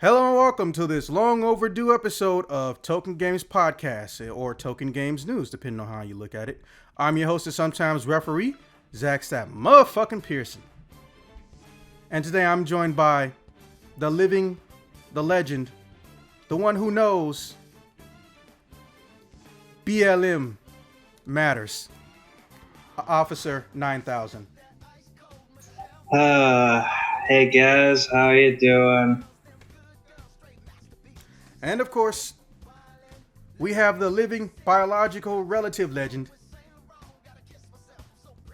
Hello and welcome to this long overdue episode of Token Games Podcast, or Token Games News, depending on how you look at it. I'm your host and sometimes referee, Zach Stapp motherfucking Pearson. And today I'm joined by the living, the legend, the one who knows BLM matters, Officer 9000. Hey guys, how you doing? And of course, we have the living biological relative legend,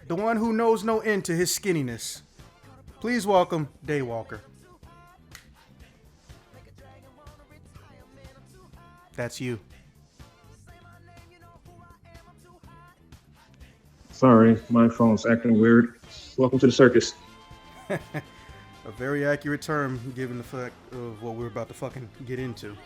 the one who knows no end to his skinniness. Please welcome Daywalker. That's you. Sorry, my phone's acting weird. Welcome to the circus. A very accurate term given the fact of what we're about to fucking get into.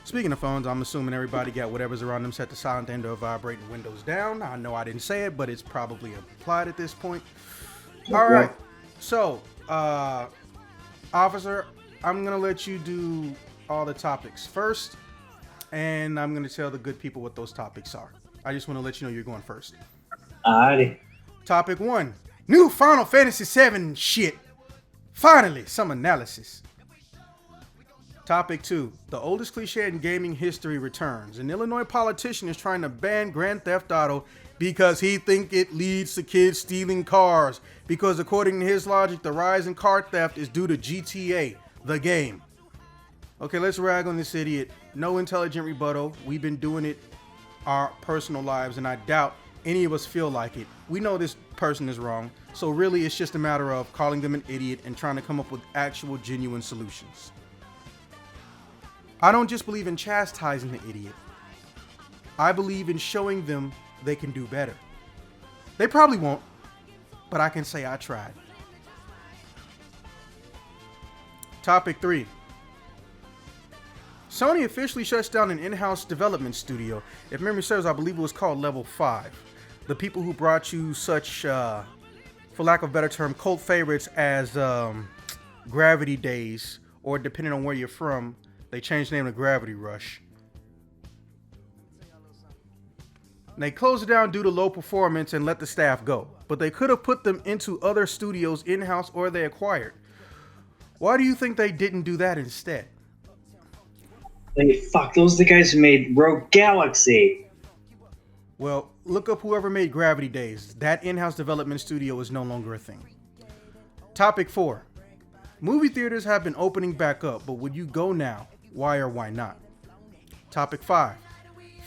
Speaking of phones, I'm assuming everybody got whatever's around them set to silent and or vibrating windows down. I know I didn't say it, but it's probably applied at this point. All right. So, Officer, I'm going to let you do all the topics first, and I'm going to tell the good people what those topics are. I just want to let you know you're going first. Alrighty. Topic 1. New Final Fantasy VII shit. Finally, some analysis. Topic 2. The oldest cliche in gaming history returns. An Illinois politician is trying to ban Grand Theft Auto because he thinks it leads to kids stealing cars. Because according to his logic, the rise in car theft is due to GTA, the game. Okay, let's rag on this idiot. No intelligent rebuttal. We've been doing it our personal lives, and I doubt any of us feel like it. We know this person is wrong, so really it's just a matter of calling them an idiot and trying to come up with actual genuine solutions. I don't just believe in chastising the idiot. I believe in showing them they can do better. They probably won't, but I can say I tried. Topic 3. Sony officially shuts down an in-house development studio. If memory serves, I believe it was called Level 5. The people who brought you such, for lack of a better term, cult favorites as Gravity Days, or depending on where you're from, they changed the name to Gravity Rush. They closed it down due to low performance and let the staff go. But they could have put them into other studios in-house or they acquired. Why do you think they didn't do that instead? Hey, fuck, those are the guys who made Rogue Galaxy. Well, look up whoever made Gravity Days. That in-house development studio is no longer a thing. Topic 4. Movie theaters have been opening back up, but would you go now? Why or why not? Topic 5.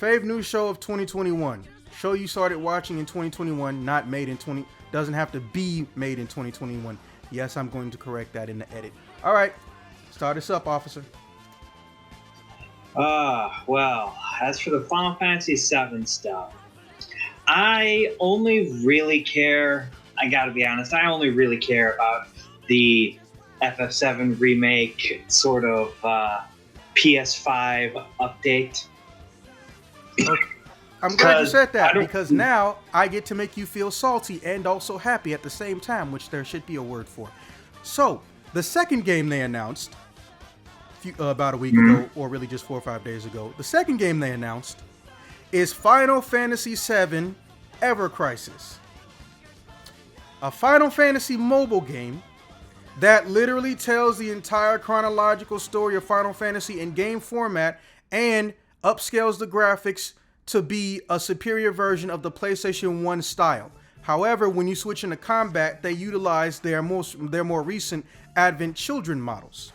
Fave news show of 2021. Show you started watching in 2021, not made in doesn't have to be made in 2021. Yes, I'm going to correct that in the edit. All right, start us up, officer. Well, as for the Final Fantasy VII stuff, I only really care, I gotta be honest, I only really care about the FF7 remake sort of PS5 update. Okay. I'm glad you said that because now I get to make you feel salty and also happy at the same time, which there should be a word for. So, the second game they announced about a week ago, or really just 4 or 5 days ago, the second game they announced is Final Fantasy VII Ever Crisis. A Final Fantasy mobile game that literally tells the entire chronological story of Final Fantasy in game format and upscales the graphics to be a superior version of the PlayStation 1 style. However, when you switch into combat, they utilize their more recent Advent Children models.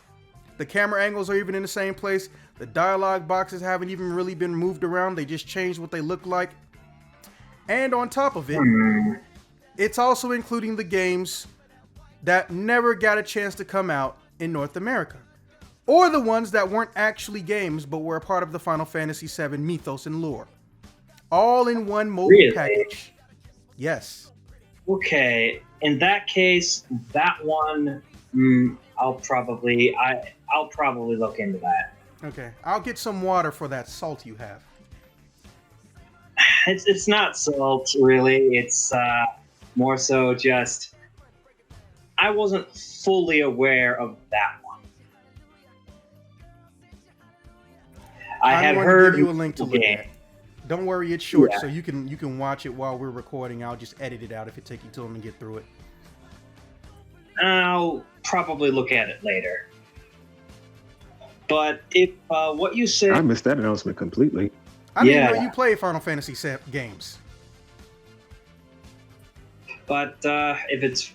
The camera angles are even in the same place. The dialogue boxes haven't even really been moved around. They just changed what they look like. And on top of it, it's also including the games that never got a chance to come out in North America, or the ones that weren't actually games but were a part of the Final Fantasy VII mythos and lore. All in one mobile package. Yes. Okay, in that case, that one, I'll probably look into that. Okay, I'll get some water for that salt you have. It's not salt, really. It's more so just I wasn't fully aware of that one. had going heard to give you a link to look game. at. Don't worry, it's short, Yeah. so you can watch it while we're recording. I'll just edit it out if it takes you too long to get through it. I'll probably look at it later. But if what you said, I missed that announcement completely. I didn't know you play Final Fantasy games. But if it's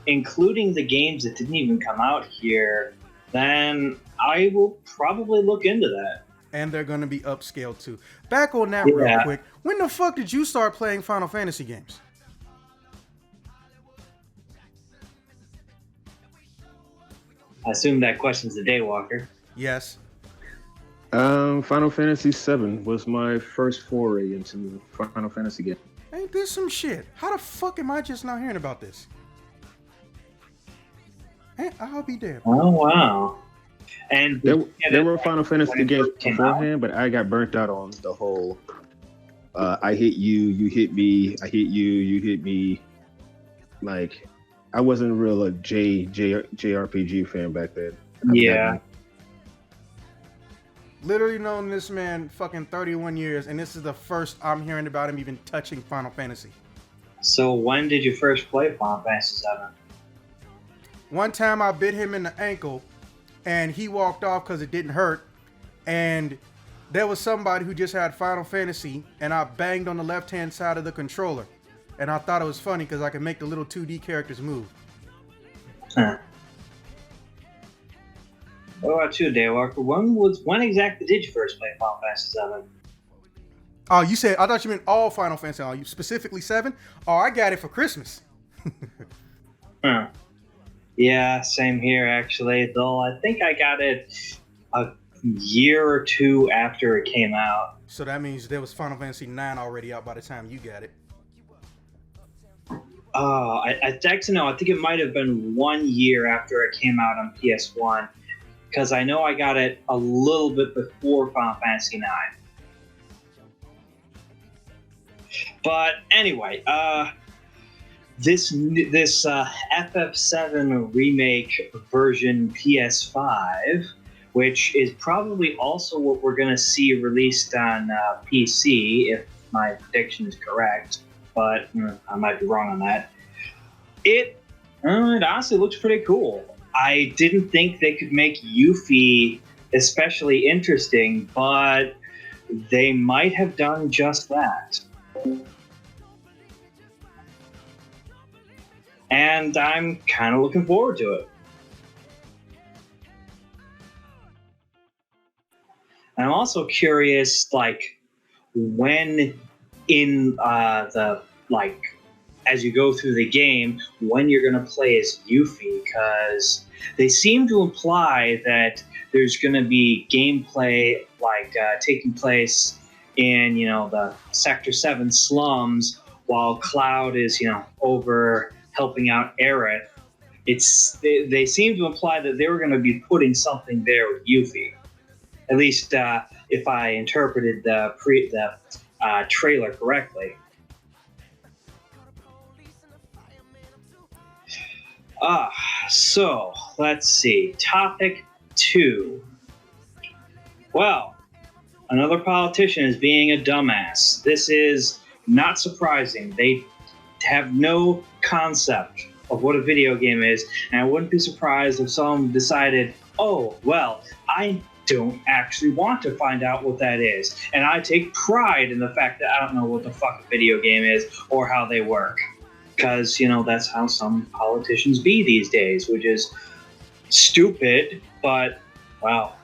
including the games that didn't even come out here, then I will probably look into that. And they're going to be upscaled too. Back on that real quick. When the fuck did you start playing Final Fantasy games? I assume that question's the Daywalker. Yes. Final Fantasy VII was my first foray into Final Fantasy game. Ain't this some shit? How the fuck am I just not hearing about this? I'll be damned. Oh, wow. And there were Final Fantasy games beforehand, but I got burnt out on the whole I hit you, you hit me, I hit you, you hit me. Like, I wasn't a real JRPG fan back then. Yeah. Literally known this man fucking 31 years, and this is the first I'm hearing about him even touching Final Fantasy. So when did you first play Final Fantasy VII? One time I bit him in the ankle, and he walked off because it didn't hurt. And there was somebody who just had Final Fantasy, and I banged on the left-hand side of the controller. And I thought it was funny because I could make the little 2D characters move. Huh. What about you, Daywalker? When exactly did you first play Final Fantasy VII? Oh, you said, I thought you meant all Final Fantasy. Oh, you specifically 7? Oh, I got it for Christmas. Huh. Yeah, same here, actually. Though I think I got it a year or two after it came out. So that means there was Final Fantasy 9 already out by the time you got it. I actually no. I think it might have been 1 year after it came out on PS1, because I know I got it a little bit before Final Fantasy 9. But anyway, this FF7 remake version PS5, which is probably also what we're going to see released on PC, if my prediction is correct. But I might be wrong on that. It honestly looks pretty cool. I didn't think they could make Yuffie especially interesting, but they might have done just that. And I'm kind of looking forward to it. And I'm also curious, like, when in as you go through the game, when you're going to play as Yuffie, because they seem to imply that there's going to be gameplay taking place in the Sector 7 slums while Cloud is over helping out Aerith. They seem to imply that they were going to be putting something there with Yuffie. At least if I interpreted the trailer correctly. So let's see. Topic 2. Well, another politician is being a dumbass. This is not surprising. They have no concept of what a video game is, and I wouldn't be surprised if someone decided, oh, well, I don't actually want to find out what that is. And I take pride in the fact that I don't know what the fuck a video game is or how they work. Because, that's how some politicians be these days, which is stupid, but, well,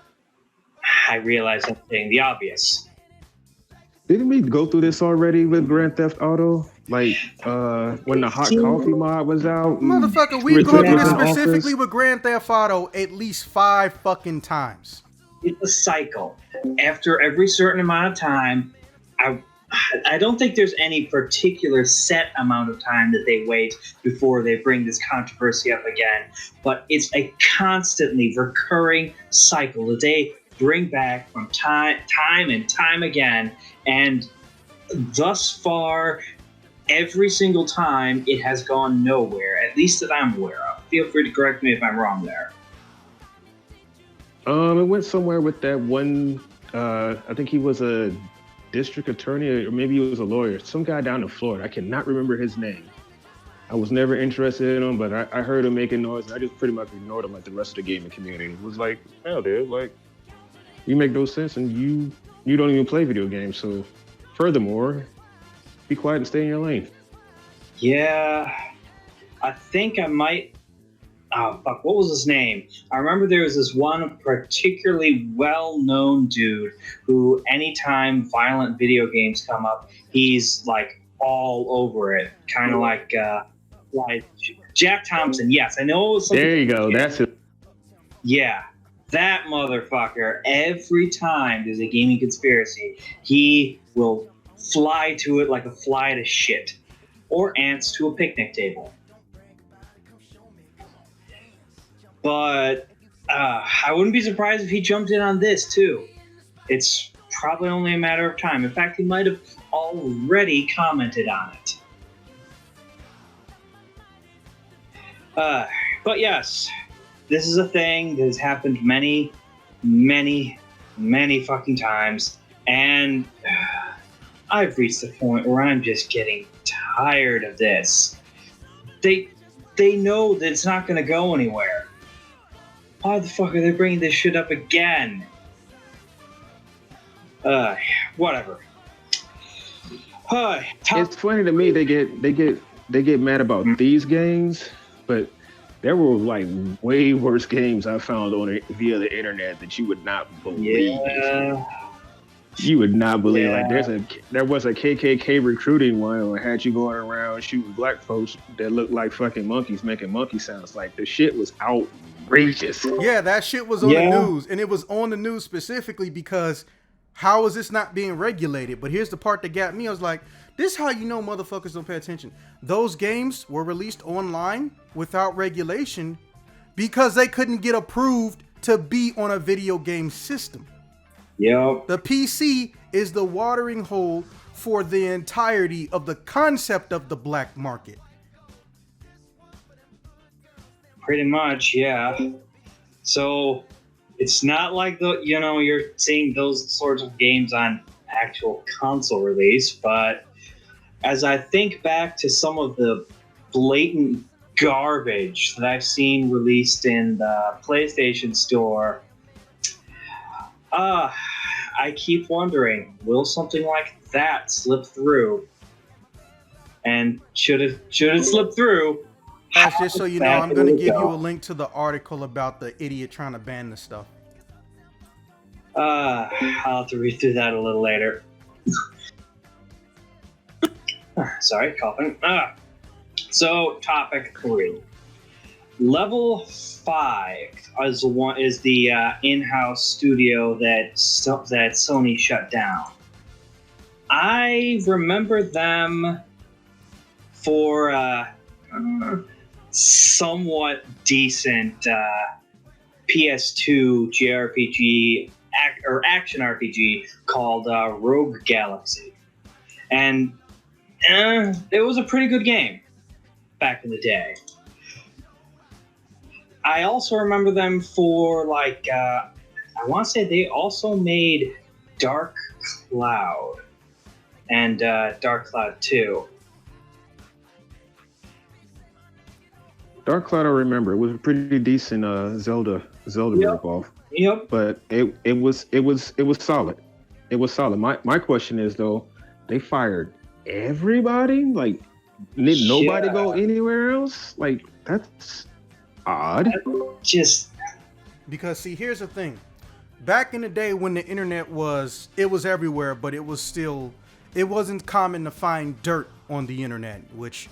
I realize I'm saying the obvious. Didn't we go through this already with Grand Theft Auto? Like, when the hot coffee mod was out? Motherfucker, we've gone through this specifically with Grand Theft Auto at least 5 fucking times. It's a cycle. After every certain amount of time, I don't think there's any particular set amount of time that they wait before they bring this controversy up again. But it's a constantly recurring cycle that they bring back from time and time again. And thus far, every single time, it has gone nowhere, at least that I'm aware of. Feel free to correct me if I'm wrong there. It went somewhere with that one I think he was a district attorney, or maybe he was a lawyer. Some guy down in Florida. I cannot remember his name. I was never interested in him, but I heard him making noise, and I just pretty much ignored him like the rest of the gaming community. It was like, hell, dude, like, you make no sense, and you don't even play video games. So, furthermore, be quiet and stay in your lane. Yeah, I think I might. Oh, fuck, what was his name? I remember there was this one particularly well-known dude who, anytime violent video games come up, he's like all over it. Kind of like Jack Thompson. Yes, I know it was something. There you go. That's it. Yeah, that motherfucker. Every time there's a gaming conspiracy, he will fly to it like a fly to shit, or ants to a picnic table. But I wouldn't be surprised if he jumped in on this too. It's probably only a matter of time. In fact, he might have already commented on it. But yes, this is a thing that has happened many, many, many fucking times. And I've reached the point where I'm just getting tired of this. They know that it's not going to go anywhere. Why the fuck are they bringing this shit up again? Whatever. It's funny to me they get mad about these games, but there were like way worse games I found on it via the internet that you would not believe. Yeah. You would not believe. Like there was a KKK recruiting one where had you going around shooting black folks that looked like fucking monkeys making monkey sounds. Like the shit was outrageous. Yeah, that shit was on the news, and it was on the news specifically because how is this not being regulated? But here's the part that got me. I was like, this is how you know motherfuckers don't pay attention. Those games were released online without regulation because they couldn't get approved to be on a video game system. Yep. The PC is the watering hole for the entirety of the concept of the black market. Pretty much, yeah. So it's not like you're seeing those sorts of games on actual console release, but as I think back to some of the blatant garbage that I've seen released in the PlayStation Store, I keep wondering, will something like that slip through? And should it slip through? Just so you know, I'm going to give you a link to the article about the idiot trying to ban this stuff. I'll have to read through that a little later. Sorry, coughing. So, topic 3. Level 5 is the in-house studio that Sony shut down. I remember them for somewhat decent PS2 JRPG or action RPG called Rogue Galaxy, and it was a pretty good game back in the day. I also remember them for I want to say they also made Dark Cloud and Dark Cloud 2. Dark Cloud, I remember. It was a pretty decent Zelda ripoff. Yep. But it was solid. It was solid. My question is though, they fired everybody? Like, did nobody go anywhere else? Like, that's odd. Because see, here's the thing. Back in the day when the internet was everywhere, but it wasn't common to find dirt on the internet, which,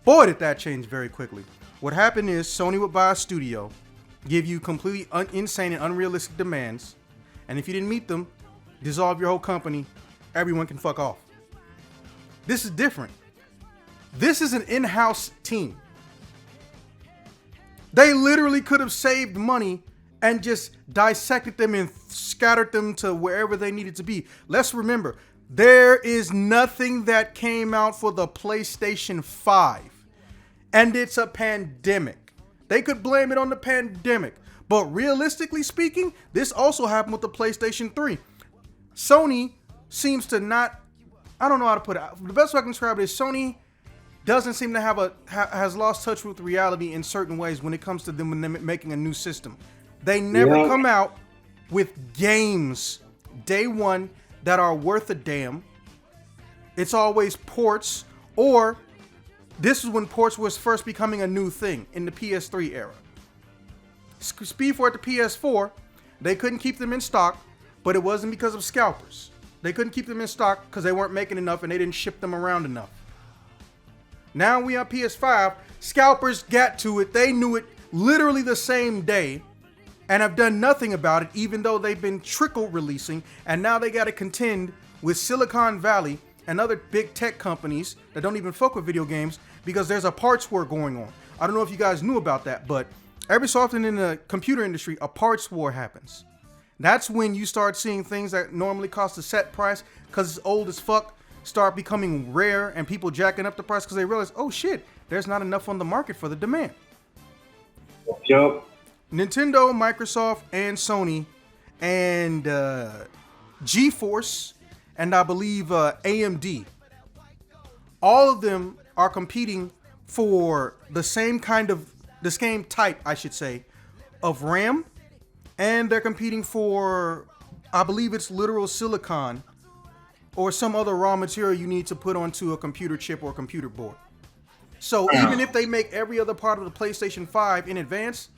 boy, did that change very quickly. What happened is Sony would buy a studio, give you completely insane and unrealistic demands, and if you didn't meet them, dissolve your whole company, everyone can fuck off. This is different. This is an in-house team. They literally could have saved money and just dissected them and scattered them to wherever they needed to be. Let's remember, there is nothing that came out for the PlayStation 5. And it's a pandemic. They could blame it on the pandemic. But realistically speaking, this also happened with the PlayStation 3. Sony seems to not. I don't know how to put it. The best way I can describe it is Sony doesn't seem to have has lost touch with reality in certain ways when it comes to them making a new system. They never come out with games day one that are worth a damn. It's always ports, or this is when ports was first becoming a new thing in the PS3 era. Speed 4 at the PS4, they couldn't keep them in stock, but it wasn't because of scalpers. They couldn't keep them in stock because they weren't making enough and they didn't ship them around enough. Now we on PS5, scalpers got to it. They knew it literally the same day and have done nothing about it, even though they've been trickle releasing, and now they got to contend with Silicon Valley and other big tech companies that don't even fuck with video games because there's a parts war going on. I don't know if you guys knew about that, but every so often in the computer industry, a parts war happens. That's when you start seeing things that normally cost a set price because it's old as fuck start becoming rare, and people jacking up the price because they realize, oh shit, there's not enough on the market for the demand. Yup. Nintendo, Microsoft, and Sony, and GeForce, and I believe AMD, all of them are competing for the same type, I should say, of RAM, and they're competing for, I believe it's literal silicon or some other raw material you need to put onto a computer chip or a computer board. So even if they make every other part of the PlayStation 5 in advance,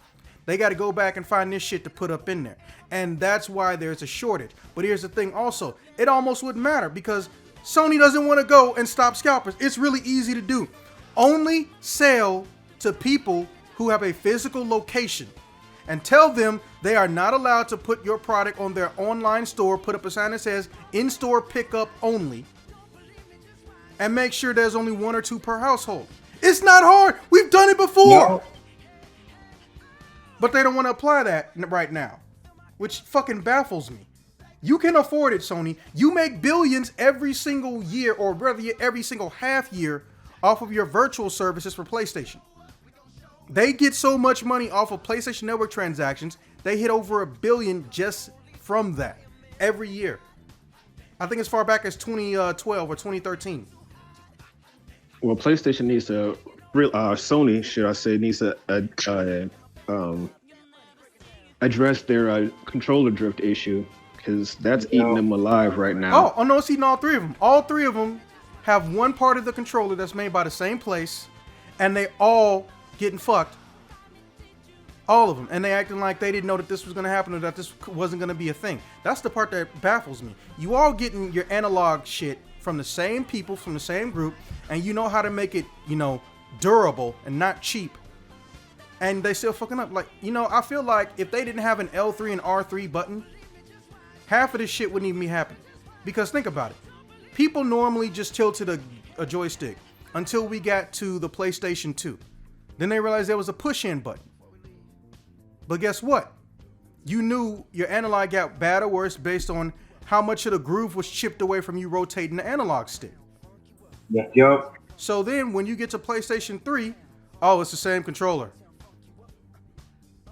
they got to go back and find this shit to put up in there. And that's why there's a shortage. But here's the thing also, it almost wouldn't matter because Sony doesn't want to go and stop scalpers. It's really easy to do. Only sell to people who have a physical location and tell them they are not allowed to put your product on their online store, put up a sign that says in-store pickup only, and make sure there's only 1 or 2 per household. It's not hard. We've done it before. No. But they don't want to apply that right now, which fucking baffles me. You can afford it, Sony. You make billions every single year, or rather every single half year, off of your virtual services for PlayStation. They get so much money off of PlayStation Network transactions, they hit over $1 billion just from that every year. I think as far back as 2012 or 2013. Well, PlayStation needs to, Sony, should I say, needs to address their controller drift issue, because that's eating them alive right now. Oh no, it's eating all 3 of them. All 3 of them have one part of the controller that's made by the same place, and they all getting fucked. All of them. And they acting like they didn't know that this was going to happen or that this wasn't going to be a thing. That's the part that baffles me. You all getting your analog shit from the same people, from the same group, and you know how to make it, durable and not cheap. And they still fucking up. Like, I feel like if they didn't have an L3 and R3 button, half of this shit wouldn't even be happening. Because think about it. People normally just tilted a joystick until we got to the PlayStation 2. Then they realized there was a push-in button. But guess what? You knew your analog got bad or worse based on how much of the groove was chipped away from you rotating the analog stick. Yep. So then when you get to PlayStation 3, it's the same controller.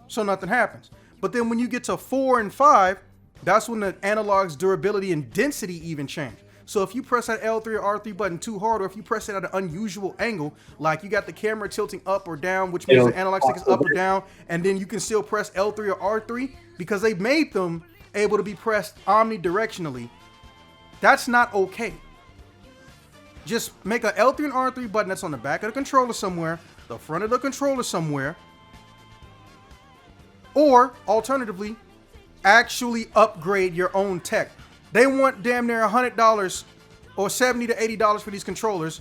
So nothing happens. But then when you get to 4 and 5, that's when the analog's durability and density even change. So if you press that L3 or R3 button too hard, or if you press it at an unusual angle, like you got the camera tilting up or down, which means the analog stick is up or down, and then you can still press L3 or R3 because they made them able to be pressed omnidirectionally. That's not okay. Just make a L3 and R3 button that's on the back of the controller somewhere, the front of the controller somewhere, or alternatively, actually upgrade your own tech. They want damn near $100 or $70 to $80 for these controllers,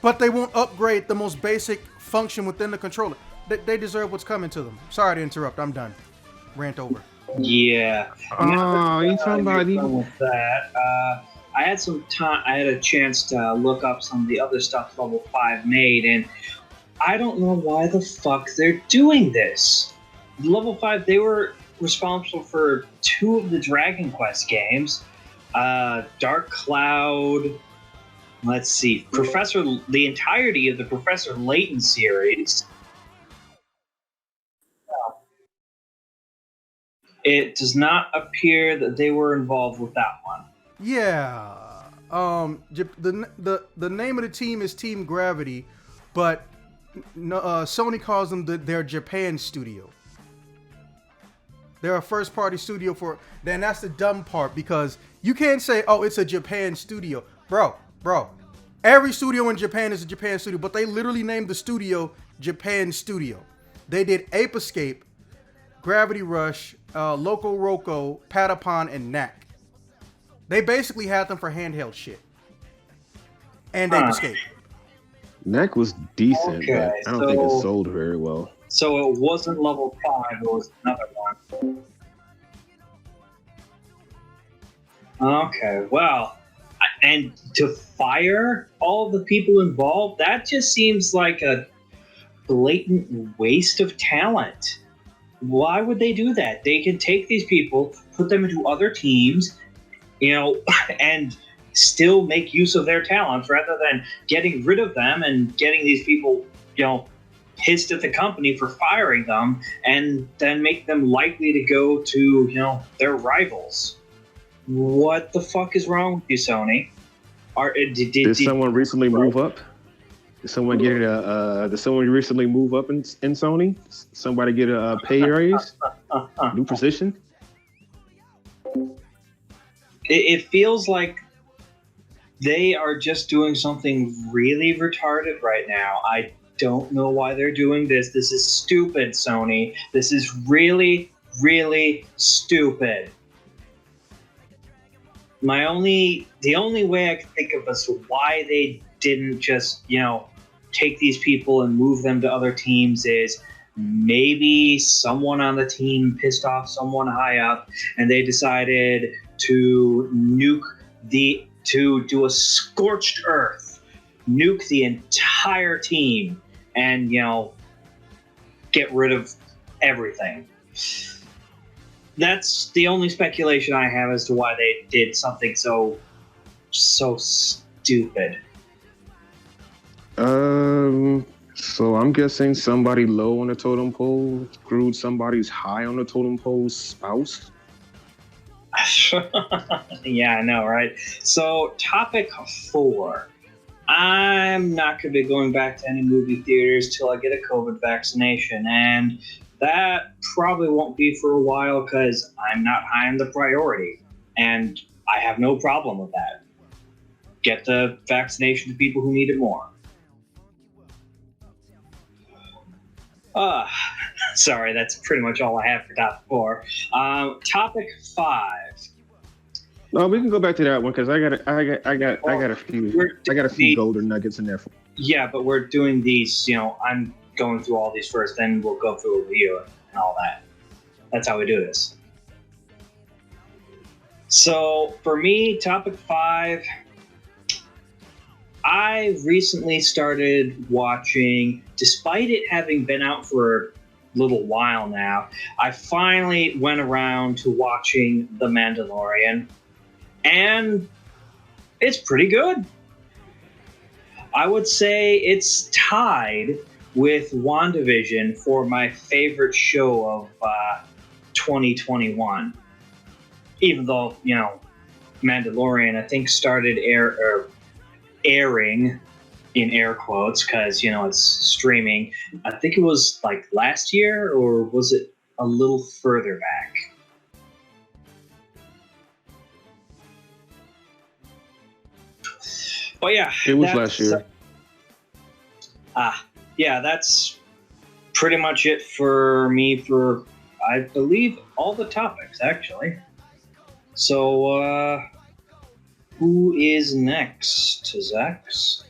but they won't upgrade the most basic function within the controller. They deserve what's coming to them. Sorry to interrupt. I'm done. Rant over. Yeah. You talking about even with that? I had some time. I had a chance to look up some of the other stuff Level 5 made, and I don't know why the fuck they're doing this. Level 5, they were responsible for 2 of the Dragon Quest games, Dark Cloud. Let's see, the entirety of the Professor Layton series. It does not appear that they were involved with that one. Yeah. The name of the team is Team Gravity, but Sony calls them their Japan studio. They're a first party studio for. Then that's the dumb part, because you can't say, oh, it's a Japan studio, bro. Every studio in Japan is a Japan studio, but they literally named the studio Japan Studio. They did Ape Escape, Gravity Rush, Loco Roco, Patapon, and Knack. They basically had them for handheld shit. And Ape Escape. Knack was decent, but I don't think it sold very well. So it wasn't level 5, it was another one. Okay, well, and to fire all the people involved, that just seems like a blatant waste of talent. Why would they do that? They can take these people, put them into other teams, and still make use of their talents rather than getting rid of them and getting these people, pissed at the company for firing them, and then make them likely to go to, their rivals. What the fuck is wrong with you, Sony? Did someone recently move up? Did someone get did someone recently move up in Sony? Somebody get a pay raise? New position? It feels like they are just doing something really retarded right now. I don't know why they're doing this. This is stupid, Sony. This is really, really stupid. The only way I can think of as to why they didn't just, take these people and move them to other teams is maybe someone on the team pissed off someone high up and they decided to do a scorched earth, nuke the entire team and, get rid of everything. That's the only speculation I have as to why they did something so stupid. So I'm guessing somebody low on the totem pole screwed somebody's high on the totem pole's spouse. Yeah, I know, right? So, topic 4. I'm not going to be going back to any movie theaters till I get a COVID vaccination, and that probably won't be for a while because I'm not high on the priority, and I have no problem with that. Get the vaccination to people who need it more. Sorry, that's pretty much all I have for topic 4. Topic 5. No, we can go back to that one because I got a few golden nuggets in there. Yeah, but we're doing these. I'm going through all these first, then we'll go through a review and all that. That's how we do this. So for me, topic 5. I recently started watching, despite it having been out for a little while now, I finally went around to watching The Mandalorian, and it's pretty good. I would say it's tied with WandaVision for my favorite show of 2021. Even though, Mandalorian, I think, started airing in air quotes because it's streaming. I think it was like last year, or was it a little further back? But yeah, it was last year. Yeah, that's pretty much it for me for, I believe, all the topics actually. So who is next? Zax?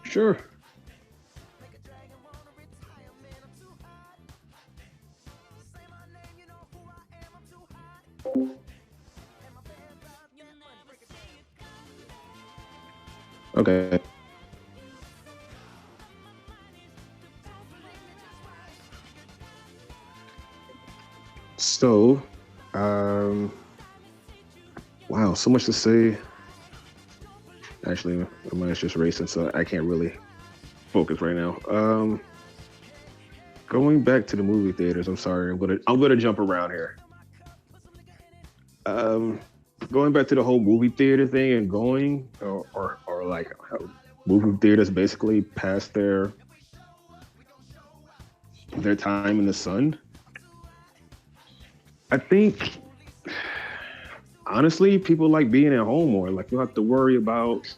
Sure. Okay. So, Wow, so much to say. Actually, my mind's just racing, so I can't really focus right now. Going back to the movie theaters. I'm sorry. I'm gonna jump around here. Going back to the whole movie theater thing and going or like how movie theaters basically past their time in the sun. I think honestly, people like being at home more. Like you don't have to worry about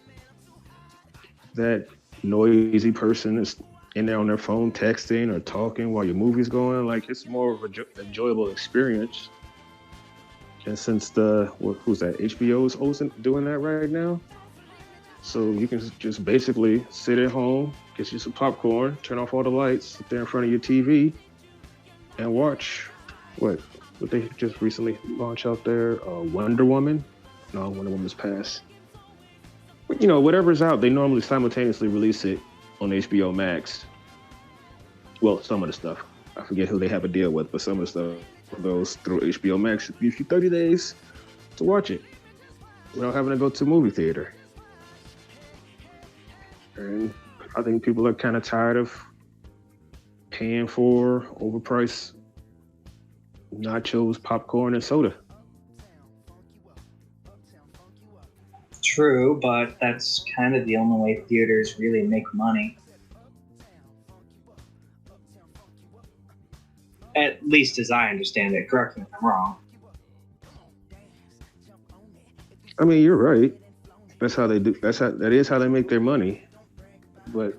that noisy person is in there on their phone texting or talking while your movie's going. Like it's more of an enjoyable experience. And since who's that? HBO is also doing that right now. So you can just basically sit at home, get you some popcorn, turn off all the lights, sit there in front of your TV, and watch what they just recently launched out there, Wonder Woman. No, Wonder Woman's passed. But, whatever's out, they normally simultaneously release it on HBO Max. Well, some of the stuff. I forget who they have a deal with, but some of the stuff goes through HBO Max. It gives you 30 days to watch it without having to go to a movie theater. And I think people are kind of tired of paying for overpriced nachos, popcorn, and soda. True, but that's kind of the only way theaters really make money. At least as I understand it. Correct me if I'm wrong. I mean, you're right. That's how they do. That is how they make their money. But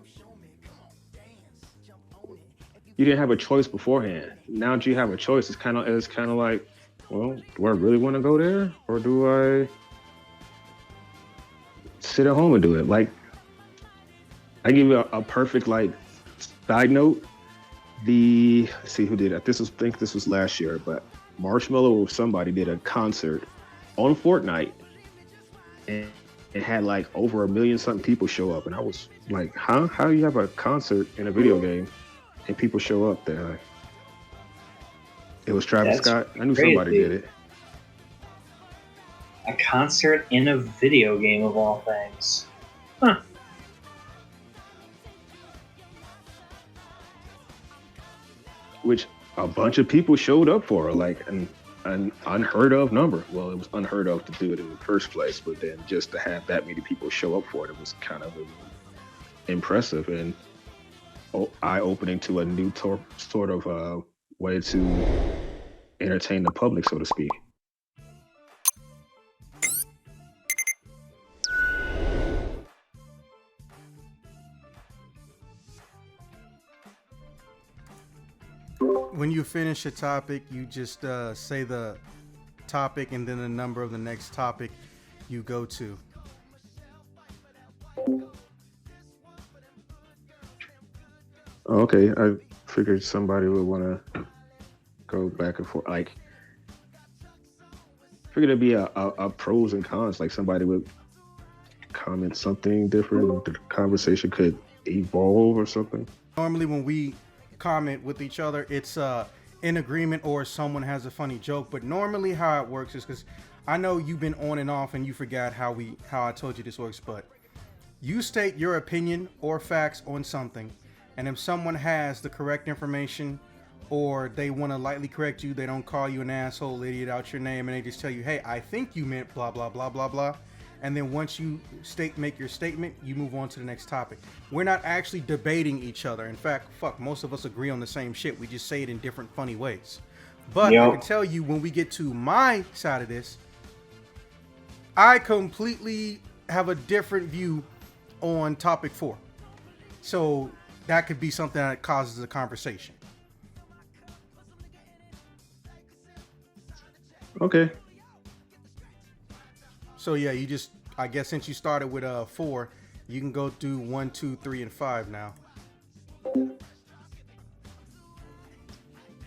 you didn't have a choice beforehand. Now that you have a choice, it's kind of like, well, do I really want to go there, or do I sit at home and do it? Like, I give you a perfect side note. Let's see who did it. I think this was last year, but Marshmello or somebody did a concert on Fortnite, and it had over 1 million something people show up, and I was like, huh? How do you have a concert in a video game and people show up there? It was Travis Scott. I knew somebody did it. A concert in a video game of all things. Huh. Which a bunch of people showed up for, an unheard of number. Well, it was unheard of to do it in the first place, but then just to have that many people show up for it was kind of impressive and eye-opening to a new sort of way to entertain the public, so to speak. When you finish a topic, you just say the topic and then the number of the next topic you go to. Okay, I figured somebody would want to go back and forth. Figured it'd be a pros and cons. Like somebody would comment something different. The conversation could evolve or something. Normally, when we comment with each other, it's in agreement or someone has a funny joke. But normally, how it works is because I know you've been on and off and you forgot how I told you this works. But you state your opinion or facts on something. And if someone has the correct information or they want to lightly correct you, they don't call you an asshole, idiot out your name, and they just tell you, hey, I think you meant blah, blah, blah, blah, blah. And then once you make your statement, you move on to the next topic. We're not actually debating each other. In fact, most of us agree on the same shit. We just say it in different funny ways. But I can tell you when we get to my side of this, I completely have a different view on topic 4. So that could be something that causes a conversation. Okay. So yeah, I guess since you started with 4, you can go through 1, 2, 3, and 5 now.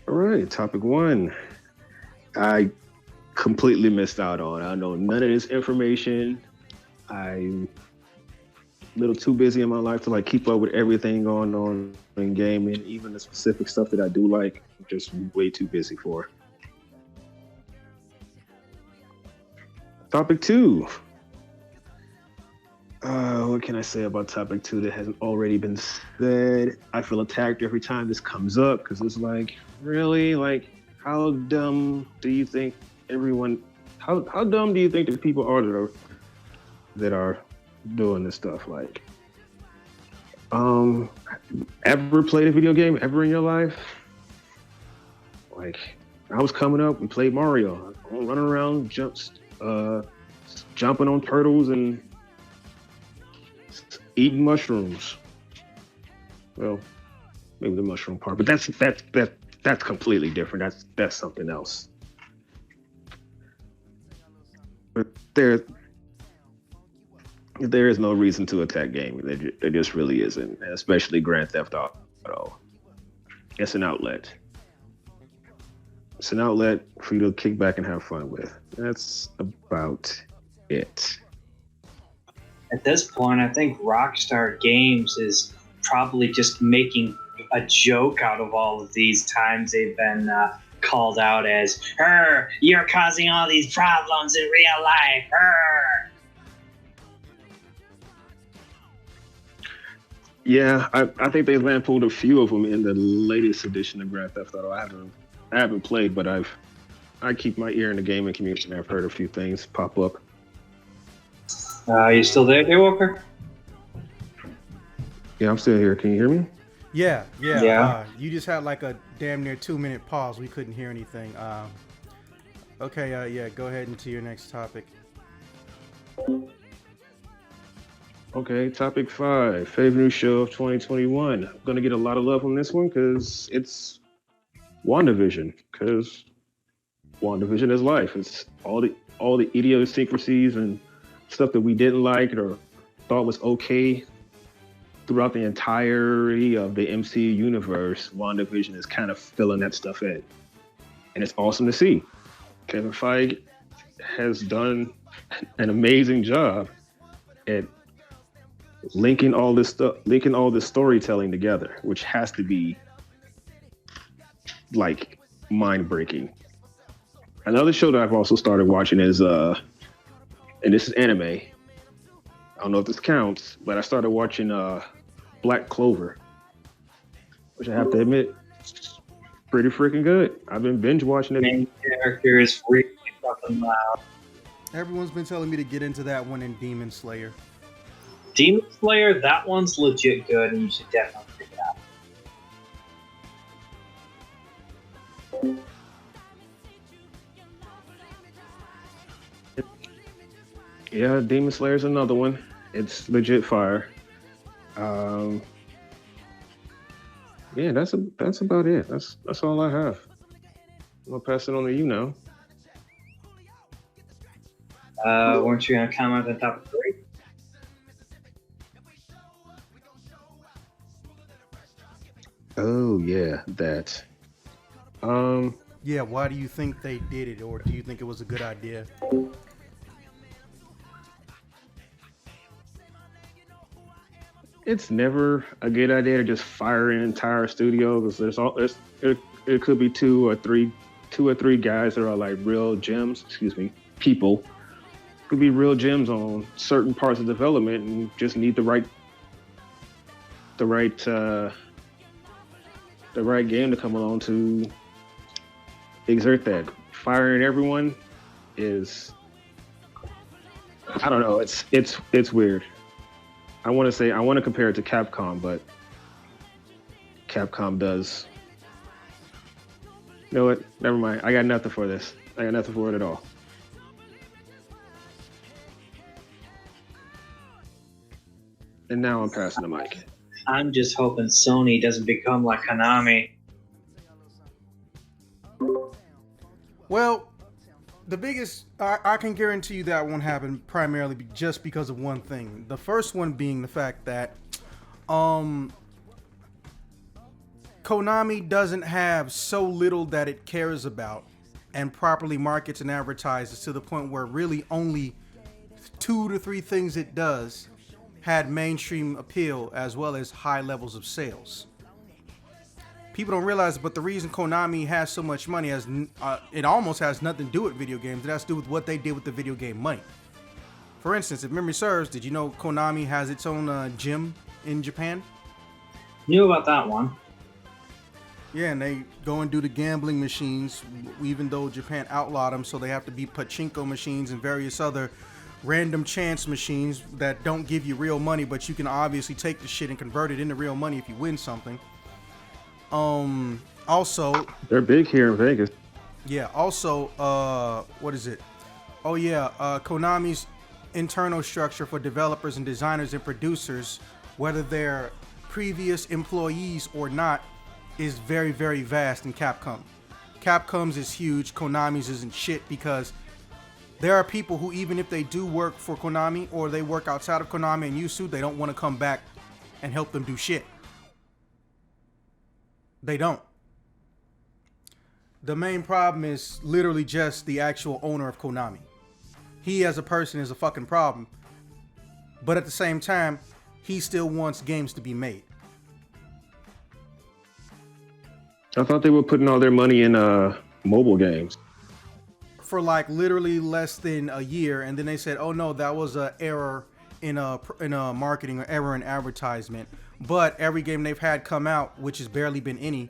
All right, topic 1. I completely missed out on. I know none of this information. I'm a little too busy in my life to keep up with everything going on in gaming, even the specific stuff that I do like. I'm just way too busy for. Topic 2. What can I say about topic 2 that hasn't already been said? I feel attacked every time this comes up because it's like, really? Like, how dumb do you think everyone? How dumb do you think the people are that are doing this stuff? Like, ever played a video game ever in your life? Like, I was coming up and played Mario. I'm running around, jumping on turtles and eating mushrooms. Well, maybe the mushroom part, but that's completely different. That's something else. But there is no reason to attack gaming. There just really isn't, and especially Grand Theft Auto. It's an outlet. It's an outlet for you to kick back and have fun with. That's about it. At this point, I think Rockstar Games is probably just making a joke out of all of these times they've been called out as, you're causing all these problems in real life. Yeah, I think they lampooned a few of them in the latest edition of Grand Theft Auto. I haven't played, but I keep my ear in the gaming community, and I've heard a few things pop up. You still there, Walker? Yeah, I'm still here. Can you hear me? Yeah. Yeah. You just had like a damn near 2-minute pause. We couldn't hear anything. Okay, yeah, go ahead into your next topic. Okay, topic 5, favorite new show of 2021. I'm gonna get a lot of love on this one because it's WandaVision. Because WandaVision is life. It's all the idiosyncrasies and stuff that we didn't like or thought was okay throughout the entirety of the MCU universe. WandaVision is kind of filling that stuff in, and it's awesome to see. Kevin Feige has done an amazing job at linking all this storytelling together, which has to be like mind-breaking. Another show that I've also started watching is and this is anime. I don't know if this counts, but I started watching Black Clover, which I have to admit, pretty freaking good. I've been binge watching it. The main character is really fucking loud. Everyone's been telling me to get into that one in Demon Slayer. Demon Slayer, that one's legit good, and you should definitely check it out. Yeah, Demon Slayer's another one. It's legit fire. Yeah, that's about it. That's all I have. I'm gonna pass it on to you now. Weren't you gonna comment on topic 3? Oh yeah, that. Yeah, why do you think they did it, or do you think it was a good idea? It's never a good idea to just fire an entire studio because it could be two or three guys that are like real gems. People could be real gems on certain parts of development and just need the right game to come along to exert that. Firing everyone is, I don't know. It's weird. I want to compare it to Capcom, but Capcom does. You know what? Never mind. I got nothing for this. I got nothing for it at all. And now I'm passing the mic. I'm just hoping Sony doesn't become like Konami. Well, the biggest, I can guarantee you that won't happen primarily just because of one thing. The first one being the fact that Konami doesn't have so little that it cares about and properly markets and advertises to the point where really only 2 to 3 things it does had mainstream appeal as well as high levels of sales. People don't realize, but the reason Konami has so much money is it almost has nothing to do with video games. It has to do with what they did with the video game money. For instance, if memory serves, did you know Konami has its own gym in Japan? Knew about that one. Yeah, and they go and do the gambling machines, even though Japan outlawed them, so they have to be pachinko machines and various other random chance machines that don't give you real money, but you can obviously take the shit and convert it into real money if you win something. Also, they're big here in Vegas. Yeah, also, what is it? Oh yeah, Konami's internal structure for developers and designers and producers, whether they're previous employees or not, is very, very vast in Capcom. Capcom's is huge, Konami's isn't shit, because there are people who, even if they do work for Konami or they work outside of Konami and Yusu, they don't want to come back and help them do shit. They don't. The main problem is literally just the actual owner of Konami. He as a person is a fucking problem. But at the same time, he still wants games to be made. I thought they were putting all their money in mobile games. For like literally less than a year, and then they said, oh no, that was an error in a marketing or error in advertisement. But every game they've had come out, which has barely been any,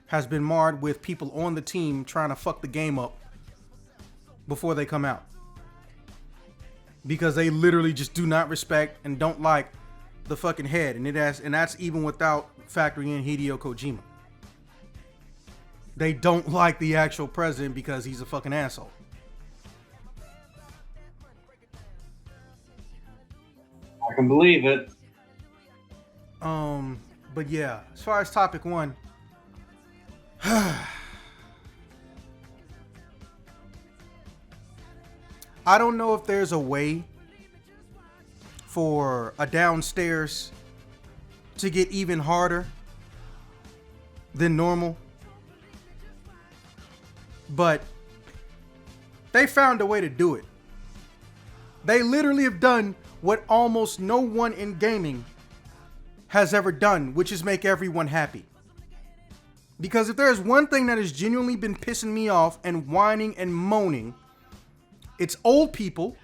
has been marred with people on the team trying to fuck the game up before they come out. Because they literally just do not respect and don't like the fucking head. And that's even without factoring in Hideo Kojima. They don't like the actual president because he's a fucking asshole. I can believe it. But yeah, as far as topic one, I don't know if there's a way for a downstairs to get even harder than normal. But they found a way to do it. They literally have done what almost no one in gaming has ever done, which is make everyone happy. Because if there's one thing that has genuinely been pissing me off and whining and moaning, it's old people,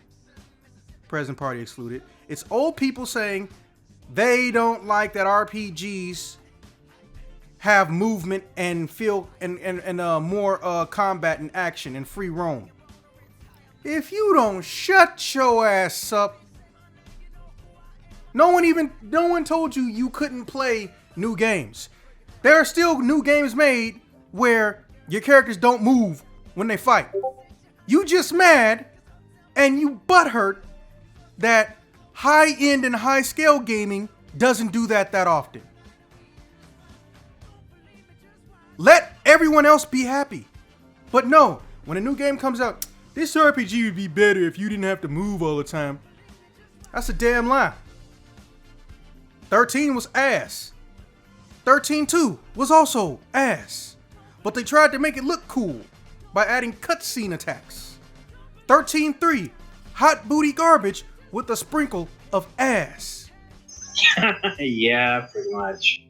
present party excluded, it's old people saying they don't like that RPGs have movement and feel and more combat and action and free roam. If you don't shut your ass up, no one told you you couldn't play new games. There are still new games made where your characters don't move when they fight. You just mad and you butthurt that high-end and high-scale gaming doesn't do that often. Let everyone else be happy. But no, when a new game comes out, this RPG would be better if you didn't have to move all the time. That's a damn lie. 13 was ass. 13-2 was also ass. But they tried to make it look cool by adding cutscene attacks. 13-3, hot booty garbage with a sprinkle of ass. Yeah, pretty much.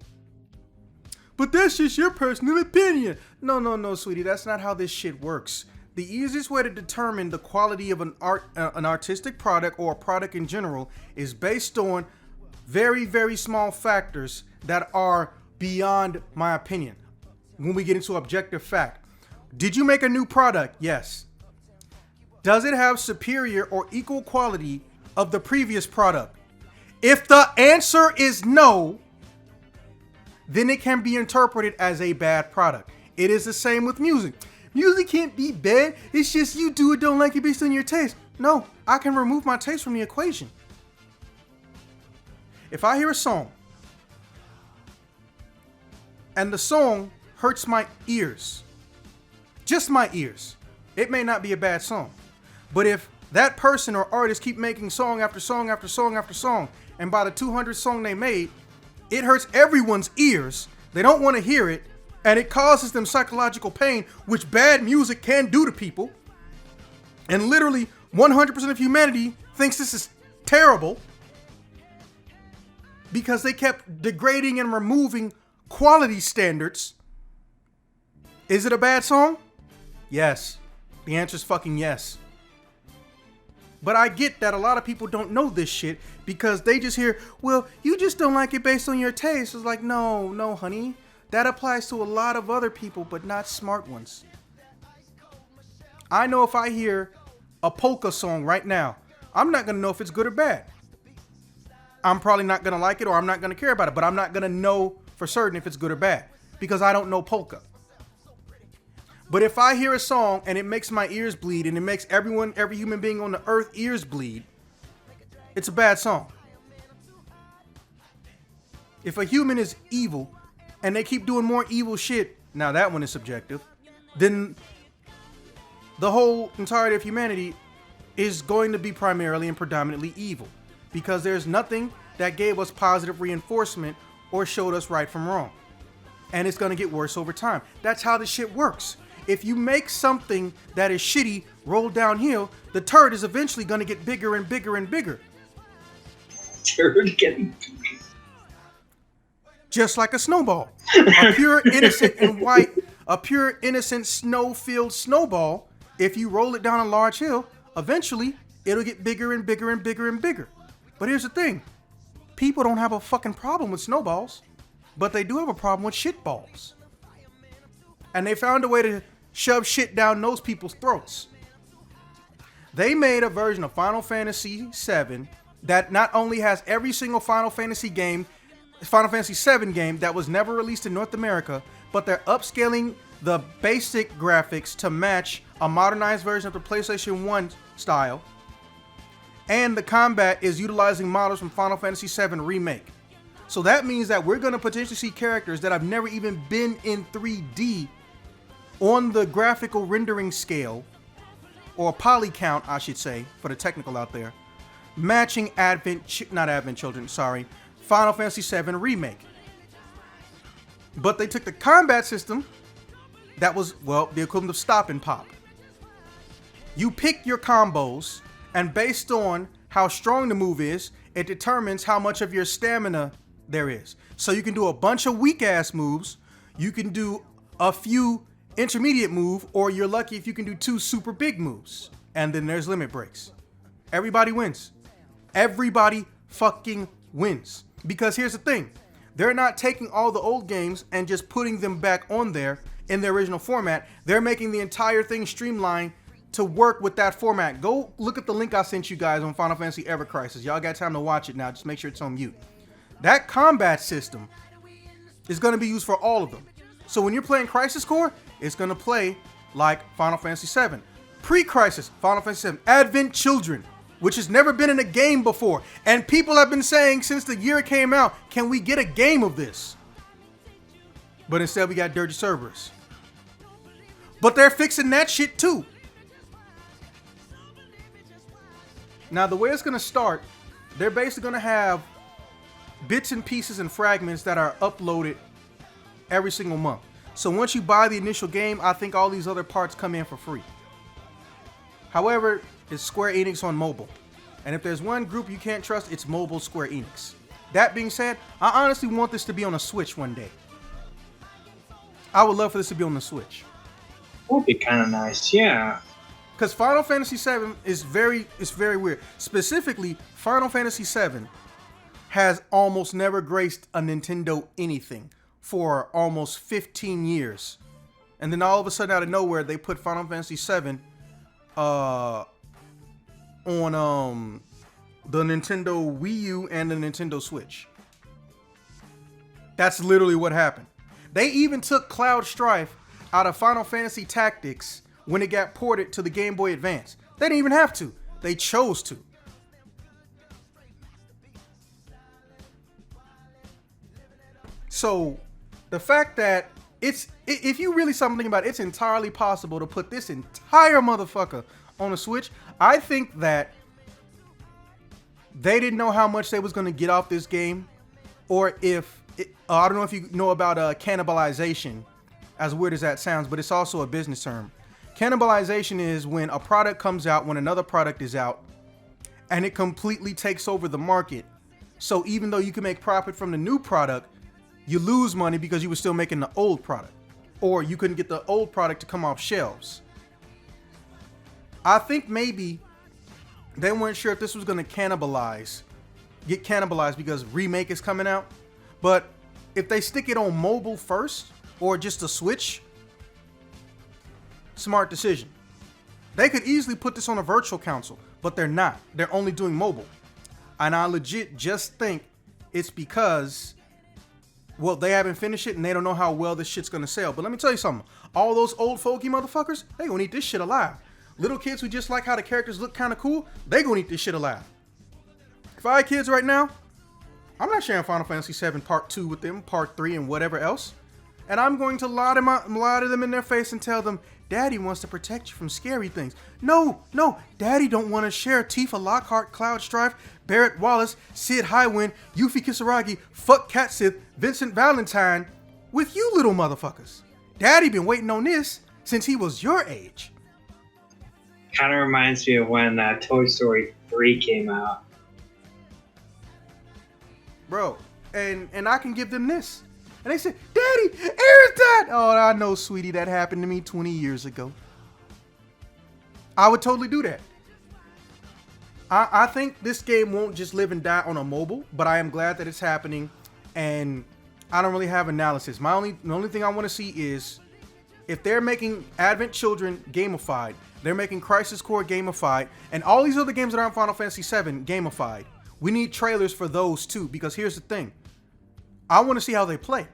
But that's just your personal opinion. No, sweetie, that's not how this shit works. The easiest way to determine the quality of an artistic product or a product in general is based on very, very small factors that are beyond my opinion. When we get into objective fact, did you make a new product? Yes. Does it have superior or equal quality of the previous product? If the answer is no, then it can be interpreted as a bad product. It is the same with music. Music can't be bad. It's just you do it, don't like it based on your taste. No, I can remove my taste from the equation. If I hear a song and the song hurts my ears, just my ears, it may not be a bad song. But if that person or artist keep making song after song after song after song, and by the 200th song they made, it hurts everyone's ears, they don't want to hear it, and it causes them psychological pain, which bad music can do to people, and literally 100% of humanity thinks this is terrible because they kept degrading and removing quality standards, Is it a bad song? Yes. The answer is fucking yes. But I get that a lot of people don't know this shit because they just hear, well, you just don't like it based on your taste. It's like, no, honey. That applies to a lot of other people, but not smart ones. I know if I hear a polka song right now, I'm not going to know if it's good or bad. I'm probably not going to like it or I'm not going to care about it, but I'm not going to know for certain if it's good or bad because I don't know polka. But if I hear a song and it makes my ears bleed and it makes every human being on the earth ears bleed, it's a bad song. If a human is evil and they keep doing more evil shit, now that one is subjective, then the whole entirety of humanity is going to be primarily and predominantly evil because there's nothing that gave us positive reinforcement or showed us right from wrong. And it's going to get worse over time. That's how this shit works. If you make something that is shitty roll downhill, the turd is eventually going to get bigger and bigger and bigger. Turd getting just like a snowball. A pure, innocent, and white, a pure, innocent, snow-filled snowball, if you roll it down a large hill, eventually, it'll get bigger and bigger and bigger and bigger. But here's the thing. People don't have a fucking problem with snowballs, but they do have a problem with shitballs. And they found a way to shove shit down those people's throats. They made a version of Final Fantasy VII that not only has every single Final Fantasy VII game that was never released in North America, but they're upscaling the basic graphics to match a modernized version of the PlayStation 1 style. And the combat is utilizing models from Final Fantasy VII Remake. So that means that we're going to potentially see characters that have never even been in 3D on the graphical rendering scale, or poly count, I should say, for the technical out there, matching Final Fantasy VII Remake. But they took the combat system that was, well, the equivalent of stop and pop. You pick your combos, and based on how strong the move is, it determines how much of your stamina there is. So you can do a bunch of weak-ass moves, you can do a few intermediate move, or you're lucky if you can do 2 super big moves. And then there's limit breaks. Everybody wins. Everybody fucking wins. Because here's the thing. They're not taking all the old games and just putting them back on there in their original format. They're making the entire thing streamlined to work with that format. Go look at the link I sent you guys on Final Fantasy Ever Crisis. Y'all got time to watch it now. Just make sure it's on mute. That combat system is going to be used for all of them. So when you're playing Crisis Core, it's going to play like Final Fantasy VII. Pre-Crisis, Final Fantasy VII. Advent Children, which has never been in a game before. And people have been saying since the year it came out, can we get a game of this? But instead we got dirty Cerberus. But they're fixing that shit too. Now the way it's going to start, they're basically going to have bits and pieces and fragments that are uploaded every single month. So once you buy the initial game, I think all these other parts come in for free. However, it's Square Enix on mobile. And if there's one group you can't trust, it's mobile Square Enix. That being said, I honestly want this to be on a Switch one day. I would love for this to be on the Switch. Would be kind of nice, yeah. Because Final Fantasy VII is very weird. Specifically, Final Fantasy VII has almost never graced a Nintendo anything for almost 15 years. And then all of a sudden, out of nowhere, they put Final Fantasy VII on the Nintendo Wii U and the Nintendo Switch. That's literally what happened. They even took Cloud Strife out of Final Fantasy Tactics when it got ported to the Game Boy Advance. They didn't even have to. They chose to. So the fact that if you really something about it, it's entirely possible to put this entire motherfucker on a Switch. I think that they didn't know how much they was going to get off this game, or I don't know if you know about cannibalization, as weird as that sounds, but it's also a business term. Cannibalization is when a product comes out, when another product is out, and it completely takes over the market. So even though you can make profit from the new product, you lose money because you were still making the old product. or you couldn't get the old product to come off shelves. I think maybe they weren't sure if this was going to get cannibalized because Remake is coming out. But if they stick it on mobile first, or just a Switch, smart decision. They could easily put this on a virtual console, but they're not. They're only doing mobile. And I legit just think it's because, well, they haven't finished it and they don't know how well this shit's gonna sell. But let me tell you something. All those old folky motherfuckers, they gonna eat this shit alive. Little kids who just like how the characters look kind of cool, they gonna eat this shit alive. If I had kids right now, I'm not sharing Final Fantasy VII Part 2 with them, Part 3 and whatever else. And I'm going to lie to them in their face and tell them, Daddy wants to protect you from scary things. No, Daddy don't want to share Tifa Lockhart, Cloud Strife, Barrett Wallace, Sid Highwind, Yuffie Kisaragi, Fuck Cat Sith, Vincent Valentine with you little motherfuckers. Daddy been waiting on this since he was your age. Kind of reminds me of when Toy Story 3 came out. Bro, and I can give them this. And they said, Daddy, Aaron's died. Oh, I know, sweetie, that happened to me 20 years ago. I would totally do that. I think this game won't just live and die on a mobile, but I am glad that it's happening. And I don't really have analysis. The only thing I want to see is if they're making Advent Children gamified, they're making Crisis Core gamified, and all these other games that aren't Final Fantasy VII gamified, we need trailers for those too, because here's the thing. I want to see how they play,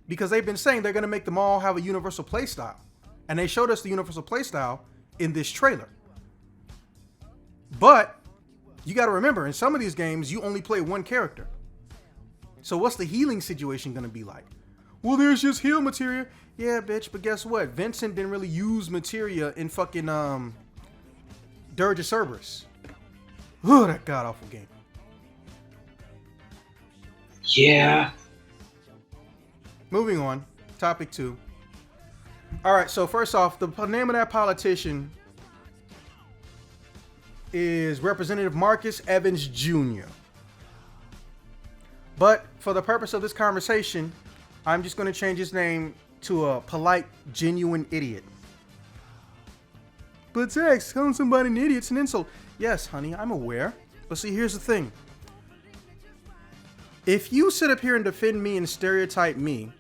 because they've been saying they're going to make them all have a universal play style, and they showed us the universal play style in this trailer. But you got to remember, in some of these games, you only play one character. So what's the healing situation going to be like? Well, there's just heal materia. Yeah, bitch, but guess what? Vincent didn't really use materia in fucking Dirge of Cerberus. Oh, that god-awful game. Yeah. Moving on. Topic 2. All right, so first off, the name of that politician is Representative Marcus Evans Jr. But for the purpose of this conversation, I'm just going to change his name to a polite, genuine idiot. But Zach, calling somebody an idiot's an insult. Yes, honey, I'm aware. But see, here's the thing. If you sit up here and defend me and stereotype me,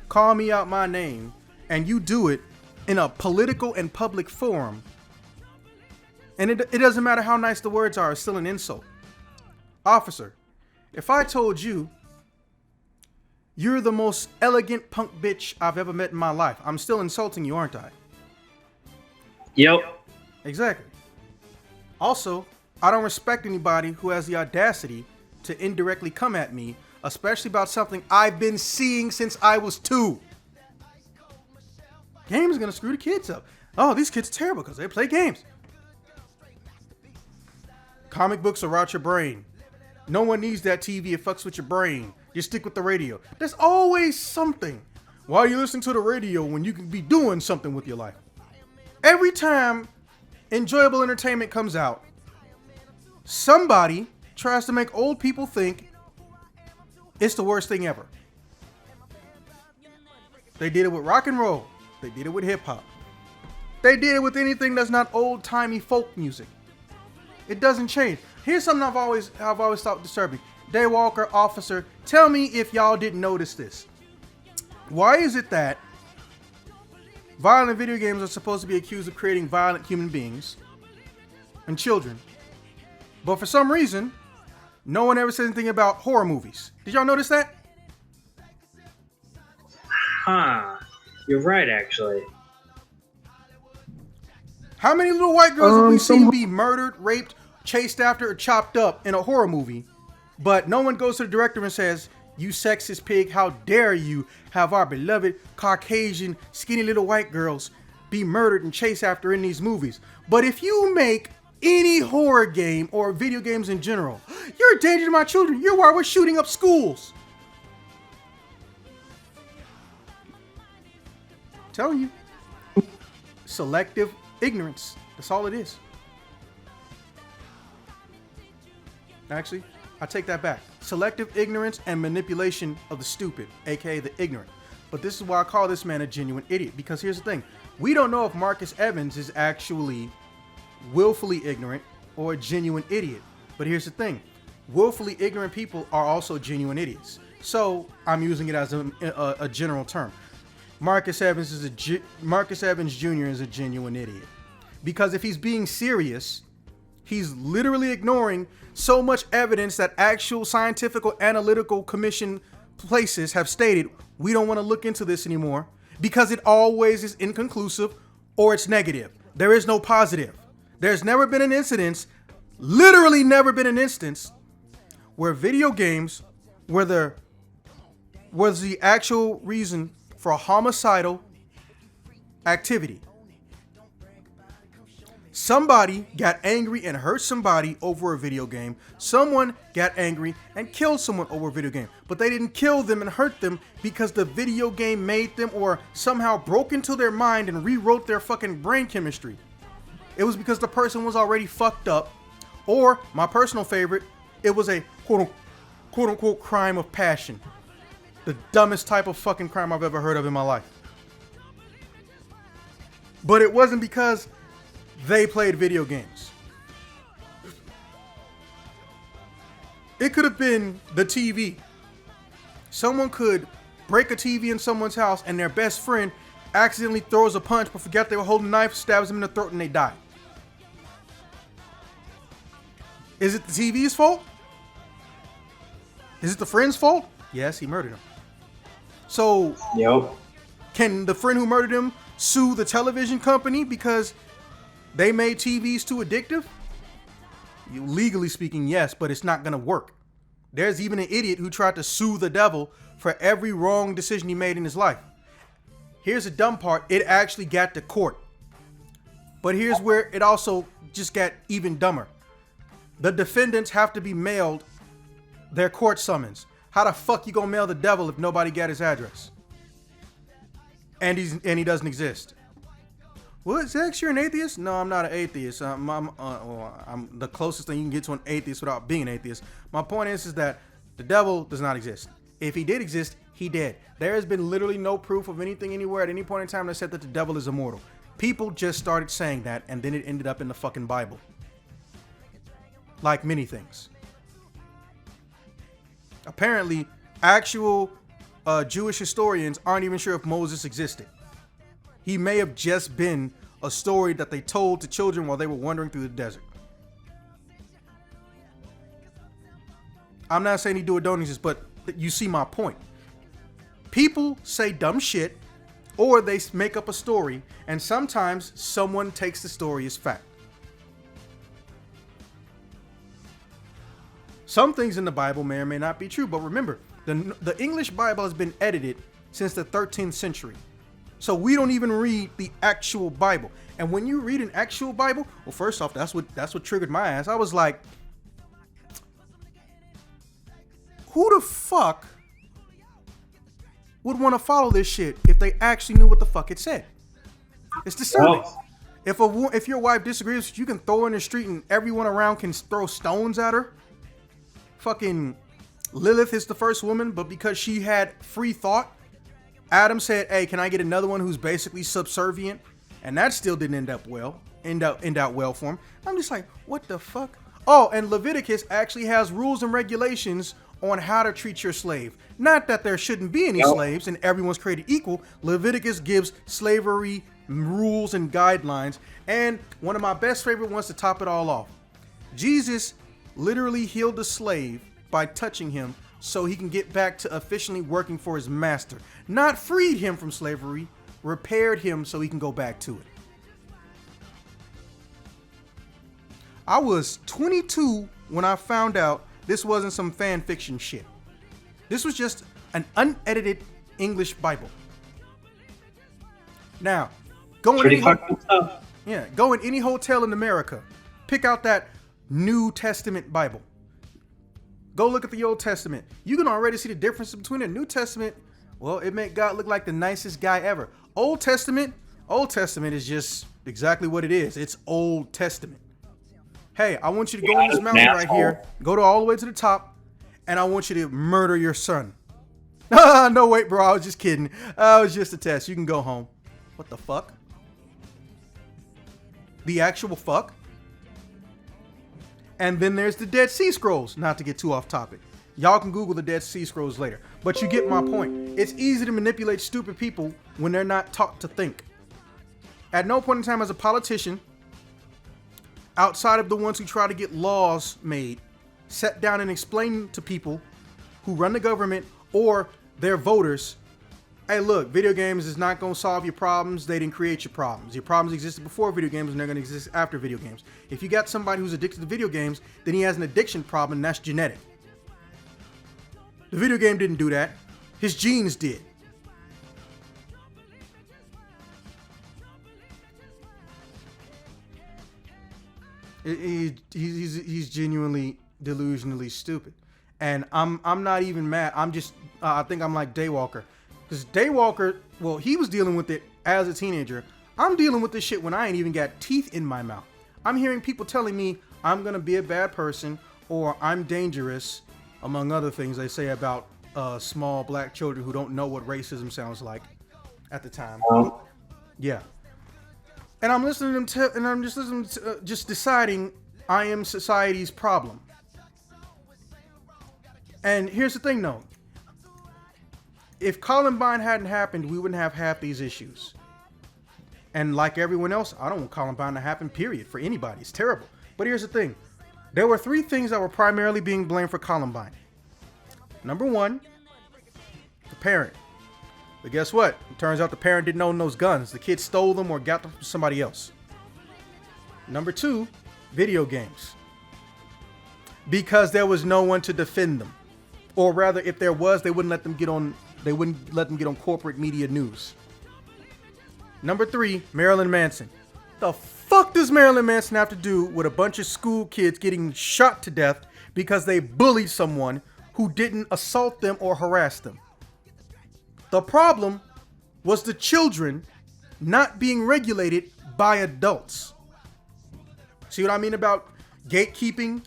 call me out my name, and you do it in a political and public forum, and it doesn't matter how nice the words are, it's still an insult. Officer, if I told you you're the most elegant punk bitch I've ever met in my life, I'm still insulting you, aren't I? Yep. Exactly. Also, I don't respect anybody who has the audacity to indirectly come at me, especially about something I've been seeing since I was 2. Games are gonna screw the kids up. Oh, these kids are terrible because they play games. Comic books will rot your brain. No one needs that TV. It fucks with your brain. You stick with the radio. There's always something. Why are you listening to the radio when you can be doing something with your life? Every time enjoyable entertainment comes out, somebody tries to make old people think it's the worst thing ever. They did it with rock and roll. They did it with hip hop. They did it with anything that's not old timey folk music. It doesn't change. Here's something I've always thought disturbing. Daywalker, officer, tell me if y'all didn't notice this. Why is it that violent video games are supposed to be accused of creating violent human beings and children, but for some reason, no one ever says anything about horror movies? Did y'all notice that? Huh. You're right, actually. How many little white girls have we seen be murdered, raped, chased after, or chopped up in a horror movie, but no one goes to the director and says, "You sexist pig, how dare you have our beloved Caucasian skinny little white girls be murdered and chased after in these movies." But if you make any horror game or video games in general, you're a danger to my children. You're why we're shooting up schools. I'm telling you. Selective ignorance. That's all it is. Actually, I take that back. Selective ignorance and manipulation of the stupid, aka the ignorant. But this is why I call this man a genuine idiot. Because here's the thing. We don't know if Marcus Evans is actually willfully ignorant or a genuine idiot. But here's the thing. Willfully ignorant people are also genuine idiots. So I'm using it as a general term. Marcus Evans Jr. is a genuine idiot. Because if he's being serious, he's literally ignoring so much evidence that actual scientific or analytical commission places have stated, we don't want to look into this anymore because it always is inconclusive or it's negative. There is no positive. There's never been an instance, literally never been an instance, where video games was the actual reason for a homicidal activity. Somebody got angry and hurt somebody over a video game. Someone got angry and killed someone over a video game. But they didn't kill them and hurt them because the video game made them or somehow broke into their mind and rewrote their fucking brain chemistry. It was because the person was already fucked up. Or, my personal favorite, it was a quote unquote crime of passion. The dumbest type of fucking crime I've ever heard of in my life. But it wasn't because they played video games. It could have been the TV. Someone could break a TV in someone's house and their best friend accidentally throws a punch but forgot they were holding a knife, stabs them in the throat, and they die. Is it the TV's fault? Is it the friend's fault? Yes, he murdered him. So, can the friend who murdered him sue the television company because they made TVs too addictive? Legally speaking, yes, but it's not going to work. There's even an idiot who tried to sue the devil for every wrong decision he made in his life. Here's the dumb part. It actually got to court. But here's where it also just got even dumber. The defendants have to be mailed their court summons. How the fuck you gonna mail the devil if nobody got his address? And he doesn't exist. What, Zex, you're an atheist? No, I'm not an atheist. I'm the closest thing you can get to an atheist without being an atheist. My point is that the devil does not exist. If he did exist, he did. There has been literally no proof of anything anywhere at any point in time that said that the devil is immortal. People just started saying that, and then it ended up in the fucking Bible. Like many things. Apparently, actual Jewish historians aren't even sure if Moses existed. He may have just been a story that they told to children while they were wandering through the desert. I'm not saying he do or don't exist, but you see my point. People say dumb shit, or they make up a story, and sometimes someone takes the story as fact. Some things in the Bible may or may not be true, but remember, the English Bible has been edited since the 13th century. So we don't even read the actual Bible. And when you read an actual Bible, well, first off, that's what triggered my ass. I was like, who the fuck would want to follow this shit if they actually knew what the fuck it said? It's disturbing. Well, if your wife disagrees, you can throw her in the street and everyone around can throw stones at her. Fucking Lilith is the first woman, but because she had free thought, Adam said, hey, can I get another one who's basically subservient? And that still didn't end out well for him. I'm just like, what the fuck? Oh, and Leviticus actually has rules and regulations on how to treat your slave. Not that there shouldn't be any slaves and everyone's created equal. Leviticus gives slavery rules and guidelines. And one of my best favorite ones to top it all off. Jesus literally healed a slave by touching him so he can get back to efficiently working for his master. Not freed him from slavery, repaired him so he can go back to it. I was 22 when I found out this wasn't some fan fiction shit. This was just an unedited English Bible. Now, go in any hotel in America, pick out that New Testament Bible. Go look at the Old Testament. You can already see the difference between the New Testament. Well, it made God look like the nicest guy ever. Old Testament is just exactly what it is. It's Old Testament. Hey, I want you to go on this mountain right here, go all the way to the top, and I want you to murder your son. No, wait, bro. I was just kidding. I was just a test. You can go home. What the fuck? The actual fuck? And then there's the Dead Sea Scrolls, not to get too off topic. Y'all can Google the Dead Sea Scrolls later. But you get my point. It's easy to manipulate stupid people when they're not taught to think. At no point in time as a politician, outside of the ones who try to get laws made, sit down and explain to people who run the government or their voters, hey, look, video games is not going to solve your problems. They didn't create your problems. Your problems existed before video games, and they're going to exist after video games. If you got somebody who's addicted to video games, then he has an addiction problem, and that's genetic. The video game didn't do that. His genes did. He's genuinely delusionally stupid. And I'm not even mad. I'm just, I think I'm like Daywalker. Because Daywalker, well, he was dealing with it as a teenager. I'm dealing with this shit when I ain't even got teeth in my mouth. I'm hearing people telling me I'm going to be a bad person or I'm dangerous, among other things they say about small black children who don't know what racism sounds like at the time. Yeah. And I'm listening to them, and I'm just listening to, just deciding I am society's problem. And here's the thing, though. If Columbine hadn't happened, we wouldn't have half these issues. And like everyone else, I don't want Columbine to happen, period, for anybody. It's terrible. But here's the thing. There were 3 things that were primarily being blamed for Columbine. Number 1, the parent. But guess what? It turns out the parent didn't own those guns. The kid stole them or got them from somebody else. Number 2, video games. Because there was no one to defend them. Or rather, if there was, they wouldn't let them get on corporate media news. Number 3, Marilyn Manson. The fuck does Marilyn Manson have to do with a bunch of school kids getting shot to death because they bullied someone who didn't assault them or harass them? The problem was the children not being regulated by adults. See what I mean about gatekeeping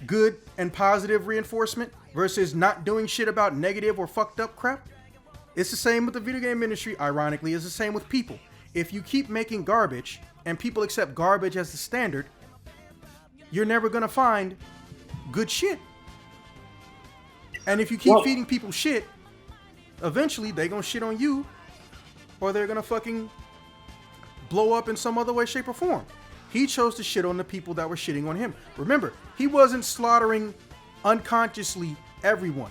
good and positive reinforcement versus not doing shit about negative or fucked up crap? It's the same with the video game industry. Ironically, it's the same with people. If you keep making garbage and people accept garbage as the standard, you're never going to find good shit. And if you keep feeding people shit, eventually they're going to shit on you or they're going to fucking blow up in some other way, shape, or form. He chose to shit on the people that were shitting on him. Remember, he wasn't slaughtering unconsciously everyone.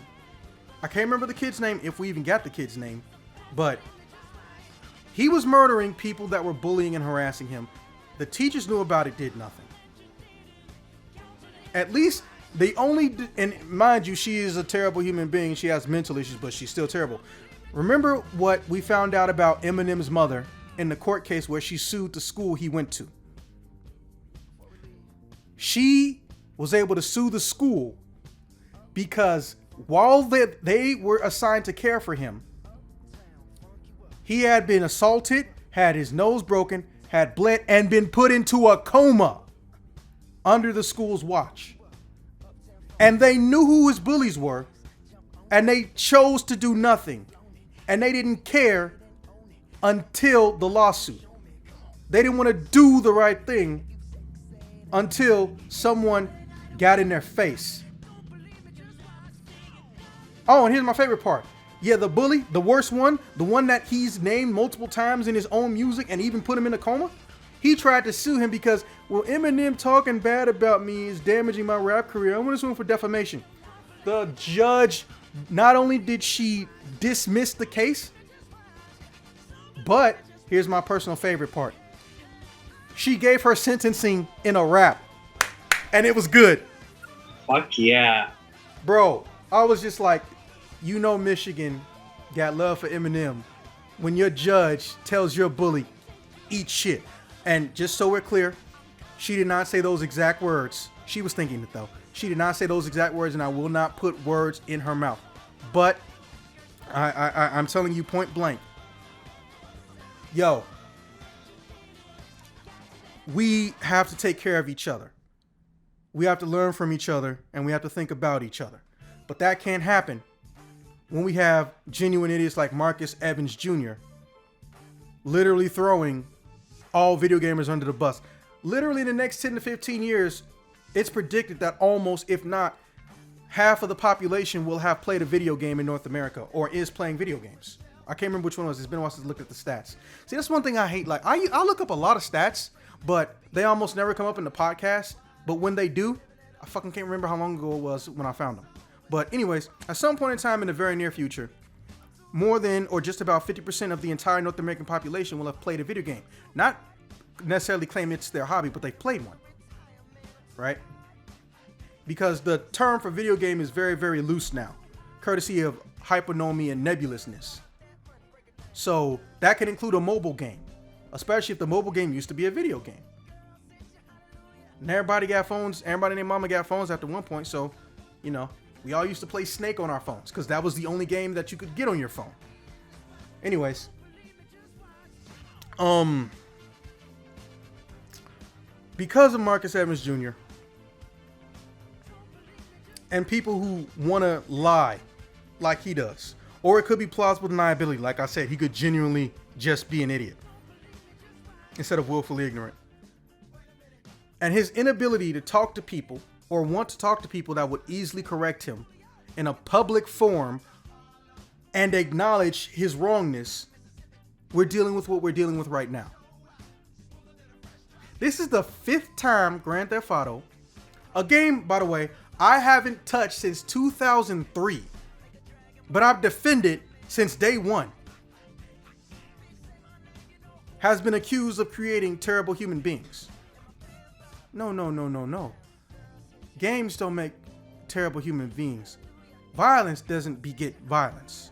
I can't remember the kid's name, if we even got the kid's name, but he was murdering people that were bullying and harassing him. The teachers knew about it, did nothing. At least they only, and mind you, she is a terrible human being. She has mental issues, but she's still terrible. Remember what we found out about Eminem's mother in the court case where she sued the school he went to? She was able to sue the school because while they were assigned to care for him, he had been assaulted, had his nose broken, had bled, and been put into a coma under the school's watch. And they knew who his bullies were, and they chose to do nothing. And they didn't care until the lawsuit. They didn't want to do the right thing until someone got in their face. Oh, and here's my favorite part. Yeah, the bully, the worst one, the one that he's named multiple times in his own music and even put him in a coma, he tried to sue him because, well, Eminem talking bad about me is damaging my rap career. I want to sue him for defamation. The judge, not only did she dismiss the case, but here's my personal favorite part. She gave her sentencing in a rap, and it was good. Fuck yeah. Bro, I was just like, you know Michigan got love for Eminem when your judge tells your bully, eat shit. And just so we're clear, she did not say those exact words. She was thinking it though. She did not say those exact words, and I will not put words in her mouth. But I'm telling you point blank. Yo, we have to take care of each other. We have to learn from each other, and we have to think about each other. But that can't happen when we have genuine idiots like Marcus Evans Jr. literally throwing all video gamers under the bus. Literally in the next 10 to 15 years, it's predicted that almost, if not half of the population will have played a video game in North America or is playing video games. I can't remember which one it was. It's been a while since I looked at the stats. See, that's one thing I hate. Like, I look up a lot of stats, but they almost never come up in the podcast. But when they do, I fucking can't remember how long ago it was when I found them. But anyways, at some point in time in the very near future, more than or just about 50% of the entire North American population will have played a video game. Not necessarily claim it's their hobby, but they've played one. Right? Because the term for video game is very, very loose now, courtesy of hypernomy and nebulousness. So that could include a mobile game, especially if the mobile game used to be a video game. And everybody got phones. Everybody and their mama got phones after one point. So, you know, we all used to play Snake on our phones because that was the only game that you could get on your phone. Anyways, because of Marcus Evans Jr. and people who want to lie like he does, or it could be plausible deniability. Like I said, he could genuinely just be an idiot instead of willfully ignorant. And his inability to talk to people or want to talk to people that would easily correct him in a public forum and acknowledge his wrongness, we're dealing with what we're dealing with right now. This is the 5th time Grand Theft Auto, a game, by the way, I haven't touched since 2003, but I've defended since day one, has been accused of creating terrible human beings. No. Games don't make terrible human beings. Violence doesn't beget violence.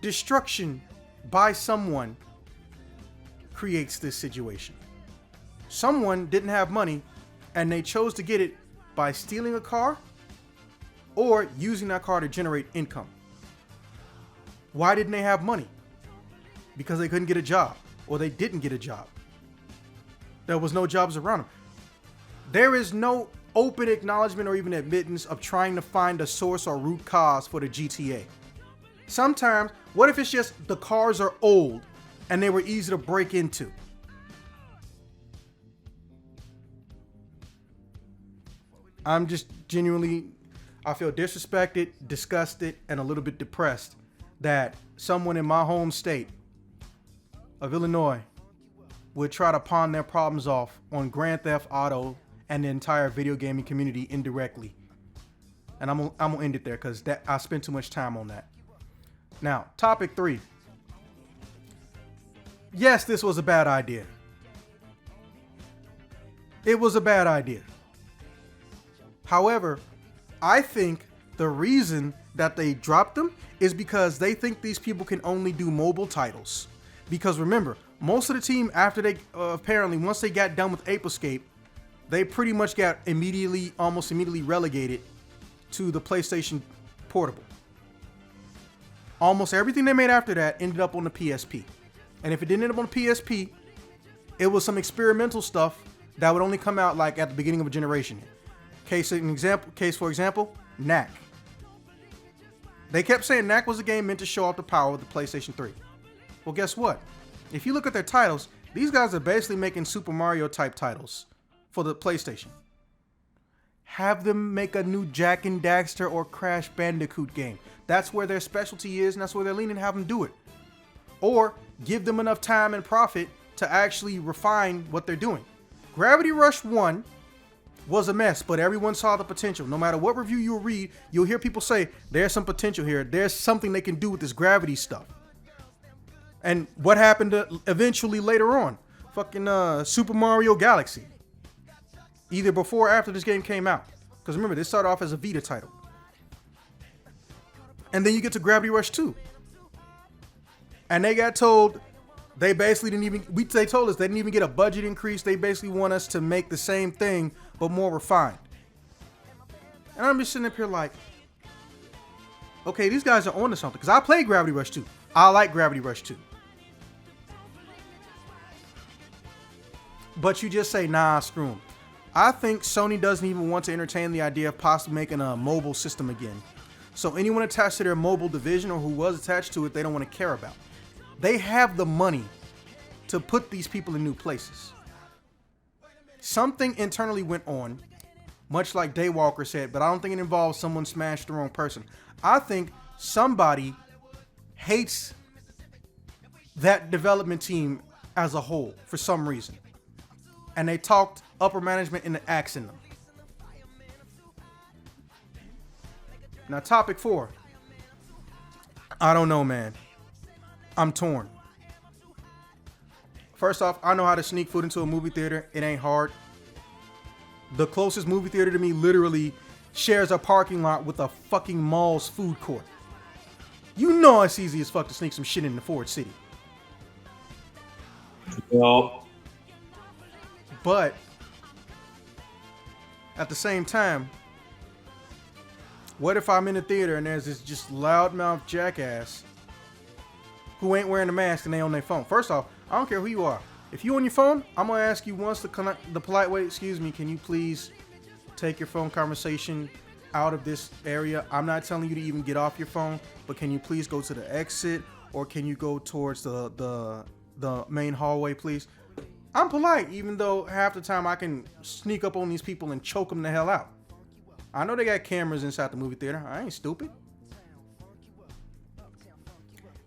Destruction by someone creates this situation. Someone didn't have money and they chose to get it by stealing a car or using that car to generate income. Why didn't they have money? Because they couldn't get a job, or they didn't get a job. There was no jobs around them. There is no open acknowledgement or even admittance of trying to find a source or root cause for the GTA. Sometimes, what if it's just the cars are old and they were easy to break into? I'm just genuinely, I feel disrespected, disgusted, and a little bit depressed that someone in my home state of Illinois would try to pawn their problems off on Grand Theft Auto and the entire video gaming community indirectly. And I'm gonna end it there because I spent too much time on that. Now, topic 3. Yes, this was a bad idea. It was a bad idea. However, I think the reason that they dropped them is because they think these people can only do mobile titles. Because remember, most of the team, after they apparently, once they got done with Ape Escape, they pretty much got almost immediately relegated to the PlayStation Portable. Almost everything they made after that ended up on the PSP. And if it didn't end up on the PSP, it was some experimental stuff that would only come out like at the beginning of a generation. Case for example, Knack. They kept saying Knack was a game meant to show off the power of the PlayStation 3. Well, guess what? If you look at their titles, these guys are basically making Super Mario type titles for the PlayStation. Have them make a new Jak and Daxter or Crash Bandicoot game. That's where their specialty is, and that's where they're leaning. Have them do it. Or give them enough time and profit to actually refine what they're doing. Gravity Rush 1 was a mess, but everyone saw the potential. No matter what review you read, you'll hear people say, there's some potential here. There's something they can do with this gravity stuff. And what happened eventually later on? Fucking Super Mario Galaxy. Either before or after this game came out. Because remember, this started off as a Vita title. And then you get to Gravity Rush 2. And they got told, they basically didn't even, they told us they didn't even get a budget increase. They basically want us to make the same thing, but more refined. And I'm just sitting up here like, okay, these guys are on to something. Because I played Gravity Rush 2. I like Gravity Rush 2. But you just say, nah, screw them. I think Sony doesn't even want to entertain the idea of possibly making a mobile system again. So anyone attached to their mobile division or who was attached to it, they don't want to care about. They have the money to put these people in new places. Something internally went on, much like Daywalker said, but I don't think it involves someone smashed the wrong person. I think somebody hates that development team as a whole for some reason. And they talked upper management into axing them. Now, topic 4. I don't know, man. I'm torn. First off, I know how to sneak food into a movie theater. It ain't hard. The closest movie theater to me literally shares a parking lot with a fucking mall's food court. You know it's easy as fuck to sneak some shit into Ford City. Well, but at the same time, what if I'm in the theater and there's this just loudmouth jackass who ain't wearing a mask and they on their phone? First off, I don't care who you are. If you on your phone, I'm gonna ask you once the polite way, excuse me, can you please take your phone conversation out of this area? I'm not telling you to even get off your phone, but can you please go to the exit, or can you go towards the main hallway, please? I'm polite, even though half the time I can sneak up on these people and choke them the hell out. I know they got cameras inside the movie theater. I ain't stupid.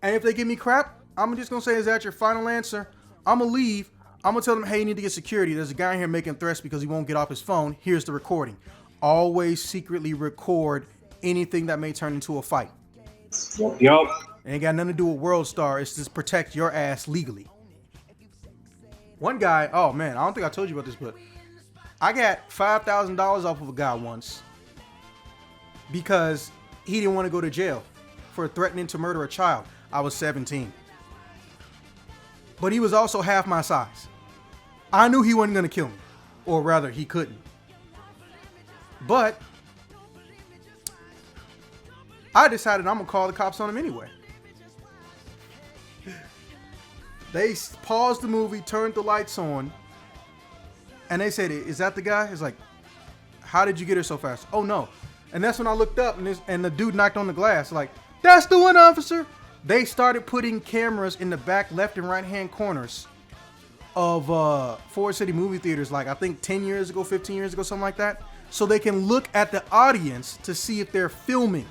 And if they give me crap, I'm just gonna say, is that your final answer? I'm gonna leave. I'm gonna tell them, hey, you need to get security. There's a guy in here making threats because he won't get off his phone. Here's the recording. Always secretly record anything that may turn into a fight. Yup. It ain't got nothing to do with World Star. It's just protect your ass legally. One guy, oh man, I don't think I told you about this, but I got $5,000 off of a guy once because he didn't want to go to jail for threatening to murder a child. I was 17. But he was also half my size. I knew he wasn't going to kill me. Or rather, he couldn't. But I decided I'm going to call the cops on him anyway. They paused the movie, turned the lights on, and they said, is that the guy? It's like, how did you get here so fast? Oh, no. And that's when I looked up, and the dude knocked on the glass. Like, that's the one, officer. They started putting cameras in the back left and right hand corners of Ford City movie theaters, like I think 10 years ago, 15 years ago, something like that. So they can look at the audience to see if they're filming.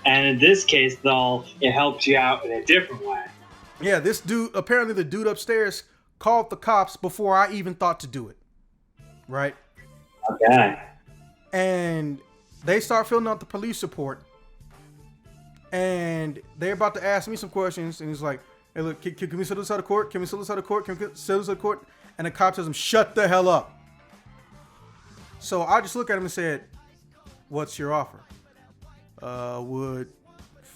And in this case, though, it helped you out in a different way. Yeah, this dude, apparently the dude upstairs called the cops before I even thought to do it. Right? Okay. And they start filling out the police report. And they're about to ask me some questions. And he's like, hey, look, can we settle this out of court? Can we settle this out of court? Can we settle this out of court? And the cop tells him, shut the hell up. So I just look at him and said, what's your offer? Would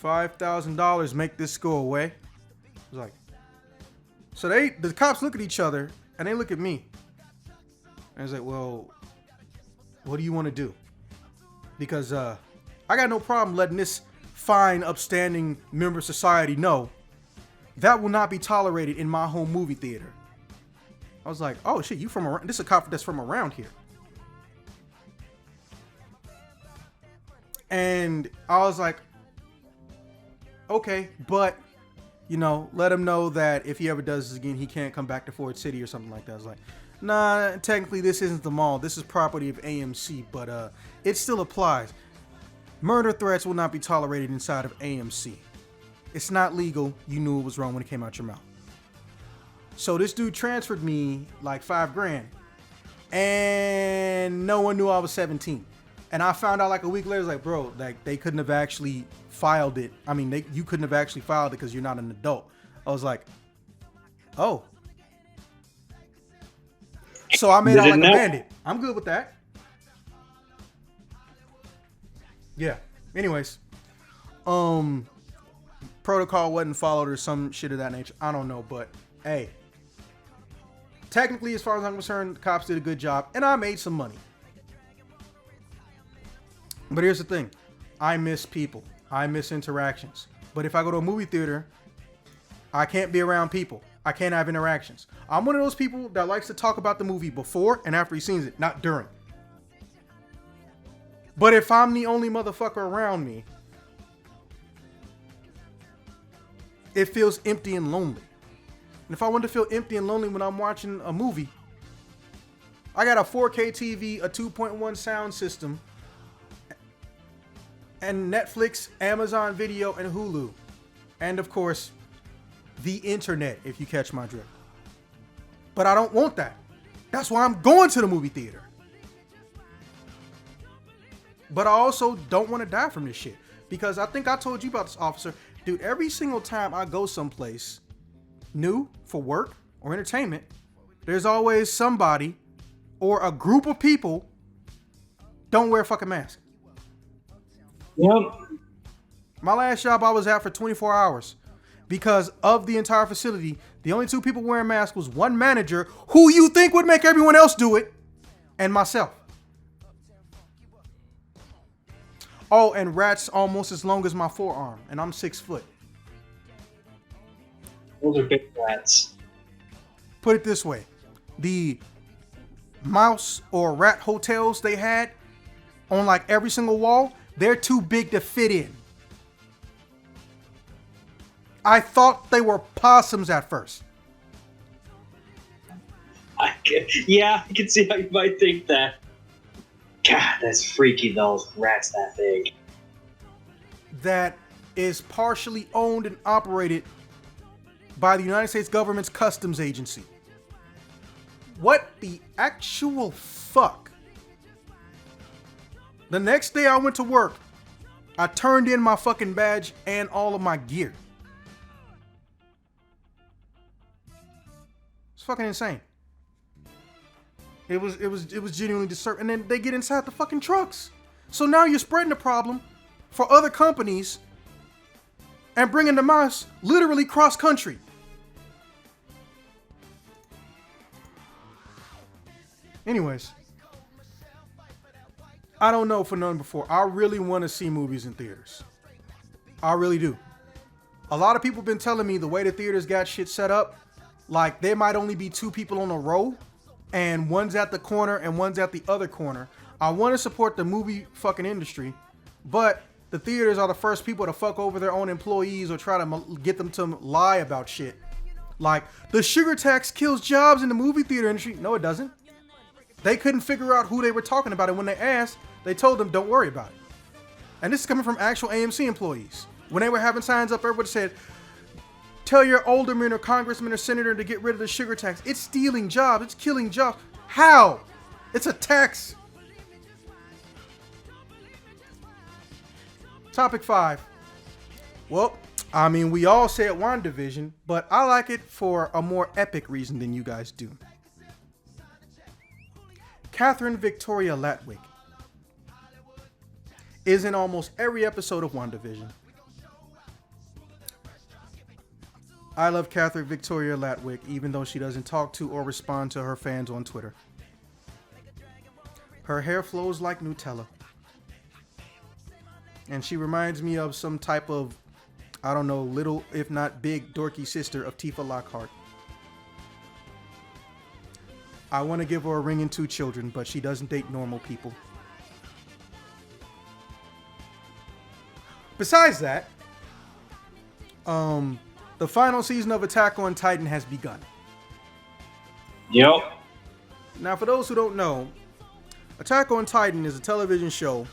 $5,000 make this go away? I was like, so the cops look at each other and they look at me. And I was like, well, what do you want to do? Because I got no problem letting this fine, upstanding member of society know that will not be tolerated in my home movie theater. I was like, oh shit, you from around? This is a cop that's from around here. And I was like, okay, but, you know, let him know that if he ever does this again, he can't come back to Ford City or something like that. I was like, nah, technically this isn't the mall. This is property of AMC, but it still applies. Murder threats will not be tolerated inside of AMC. It's not legal. You knew it was wrong when it came out your mouth. So this dude transferred me like $5,000, and no one knew I was 17. And I found out like a week later, like, bro, like they couldn't have actually filed it. I mean, you couldn't have actually filed it because you're not an adult. I was like, oh. So I made out like a bandit. I'm good with that. Yeah. Anyways, protocol wasn't followed or some shit of that nature. I don't know, but hey, technically, as far as I'm concerned, the cops did a good job, and I made some money. But here's the thing. I miss people. I miss interactions. But if I go to a movie theater, I can't be around people. I can't have interactions. I'm one of those people that likes to talk about the movie before and after he sees it, not during. But if I'm the only motherfucker around me, it feels empty and lonely. And if I want to feel empty and lonely when I'm watching a movie, I got a 4K TV, a 2.1 sound system, and Netflix, Amazon Video, and Hulu. And of course, the internet, if you catch my drift. But I don't want that. That's why I'm going to the movie theater. But I also don't want to die from this shit. Because I think I told you about this, officer. Dude, every single time I go someplace new for work or entertainment, there's always somebody or a group of people don't wear a fucking mask. Yep. My last job I was at for 24 hours. Because of the entire facility, the only two people wearing masks was one manager, who you think would make everyone else do it, and myself. Oh, and rats almost as long as my forearm, and I'm 6 foot. Those are big rats. Put it this way. The mouse or rat hotels they had on like every single wall, they're too big to fit in. I thought they were possums at first. I can see how you might think that. God, that's freaky, those rats that big. That is partially owned and operated by the United States government's customs agency. What the actual fuck? The next day I went to work, I turned in my fucking badge and all of my gear. It's fucking insane. It was genuinely disturbing. And then they get inside the fucking trucks. So now you're spreading the problem for other companies and bringing the mouse literally cross country. Anyways, I don't know for none before. I really want to see movies in theaters. I really do. A lot of people have been telling me the way the theaters got shit set up, like there might only be 2 people on a row and one's at the corner and one's at the other corner. I want to support the movie fucking industry, but the theaters are the first people to fuck over their own employees or try to get them to lie about shit. Like, the sugar tax kills jobs in the movie theater industry. No, it doesn't. They couldn't figure out who they were talking about, and when they asked, they told them, don't worry about it. And this is coming from actual AMC employees. When they were having signs up, everybody said, tell your alderman or congressman or senator to get rid of the sugar tax. It's stealing jobs. It's killing jobs. How? It's a tax. Topic 5. Well, I mean, we all say it WandaVision, but I like it for a more epic reason than you guys do. Catherine Victoria Latwick is in almost every episode of WandaVision. I love Catherine Victoria Latwick, even though she doesn't talk to or respond to her fans on Twitter. Her hair flows like Nutella. And she reminds me of some type of, I don't know, little, if not big, dorky sister of Tifa Lockhart. I want to give her a ring and 2 children, but she doesn't date normal people. Besides that, the final season of Attack on Titan has begun. Yep. Now, for those who don't know, Attack on Titan is a television show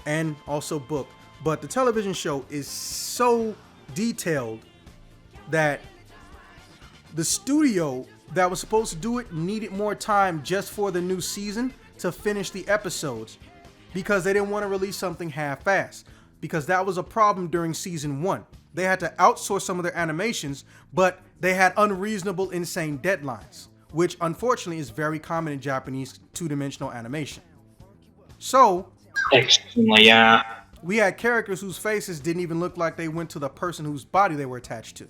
and also book, but the television show is so detailed that the studio that was supposed to do it needed more time just for the new season to finish the episodes because they didn't want to release something half-assed, because that was a problem during season 1. They had to outsource some of their animations, but they had unreasonable, insane deadlines, which unfortunately is very common in Japanese 2-dimensional animation. So, extremely, yeah. We had characters whose faces didn't even look like they went to the person whose body they were attached to.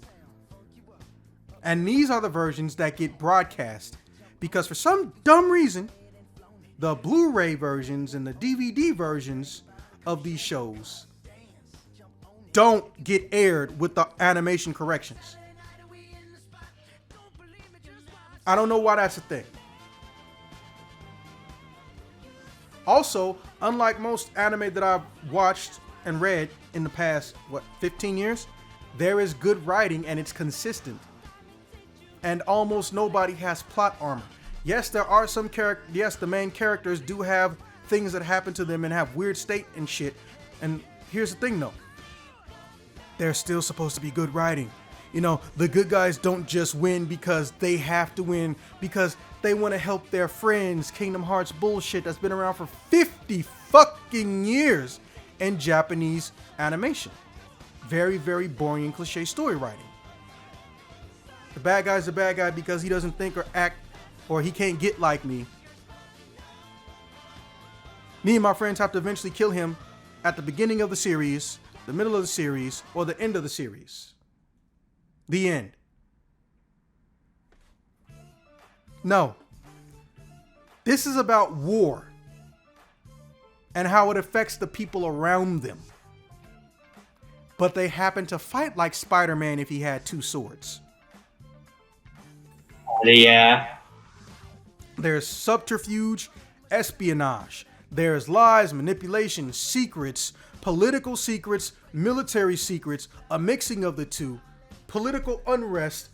And these are the versions that get broadcast because for some dumb reason, the Blu-ray versions and the DVD versions of these shows don't get aired with the animation corrections. I don't know why that's a thing. Also, unlike most anime that I've watched and read in the past, 15 years, there is good writing and it's consistent. And almost nobody has plot armor. Yes, there are some characters. Yes, the main characters do have things that happen to them and have weird state and shit. And here's the thing though. There's still supposed to be good writing. You know, the good guys don't just win because they have to win, because they want to help their friends. Kingdom Hearts bullshit that's been around for 50 fucking years in Japanese animation. Very, very boring and cliche story writing. The bad guy's a bad guy because he doesn't think or act, or he can't get like me. Me and my friends have to eventually kill him at the beginning of the series, the middle of the series, or the end of the series. The end. No. This is about war and how it affects the people around them. But they happen to fight like Spider-Man if he had two swords. Yeah. There's subterfuge, espionage. There's lies, manipulation, secrets, political secrets, military secrets, a mixing of the two, political unrest,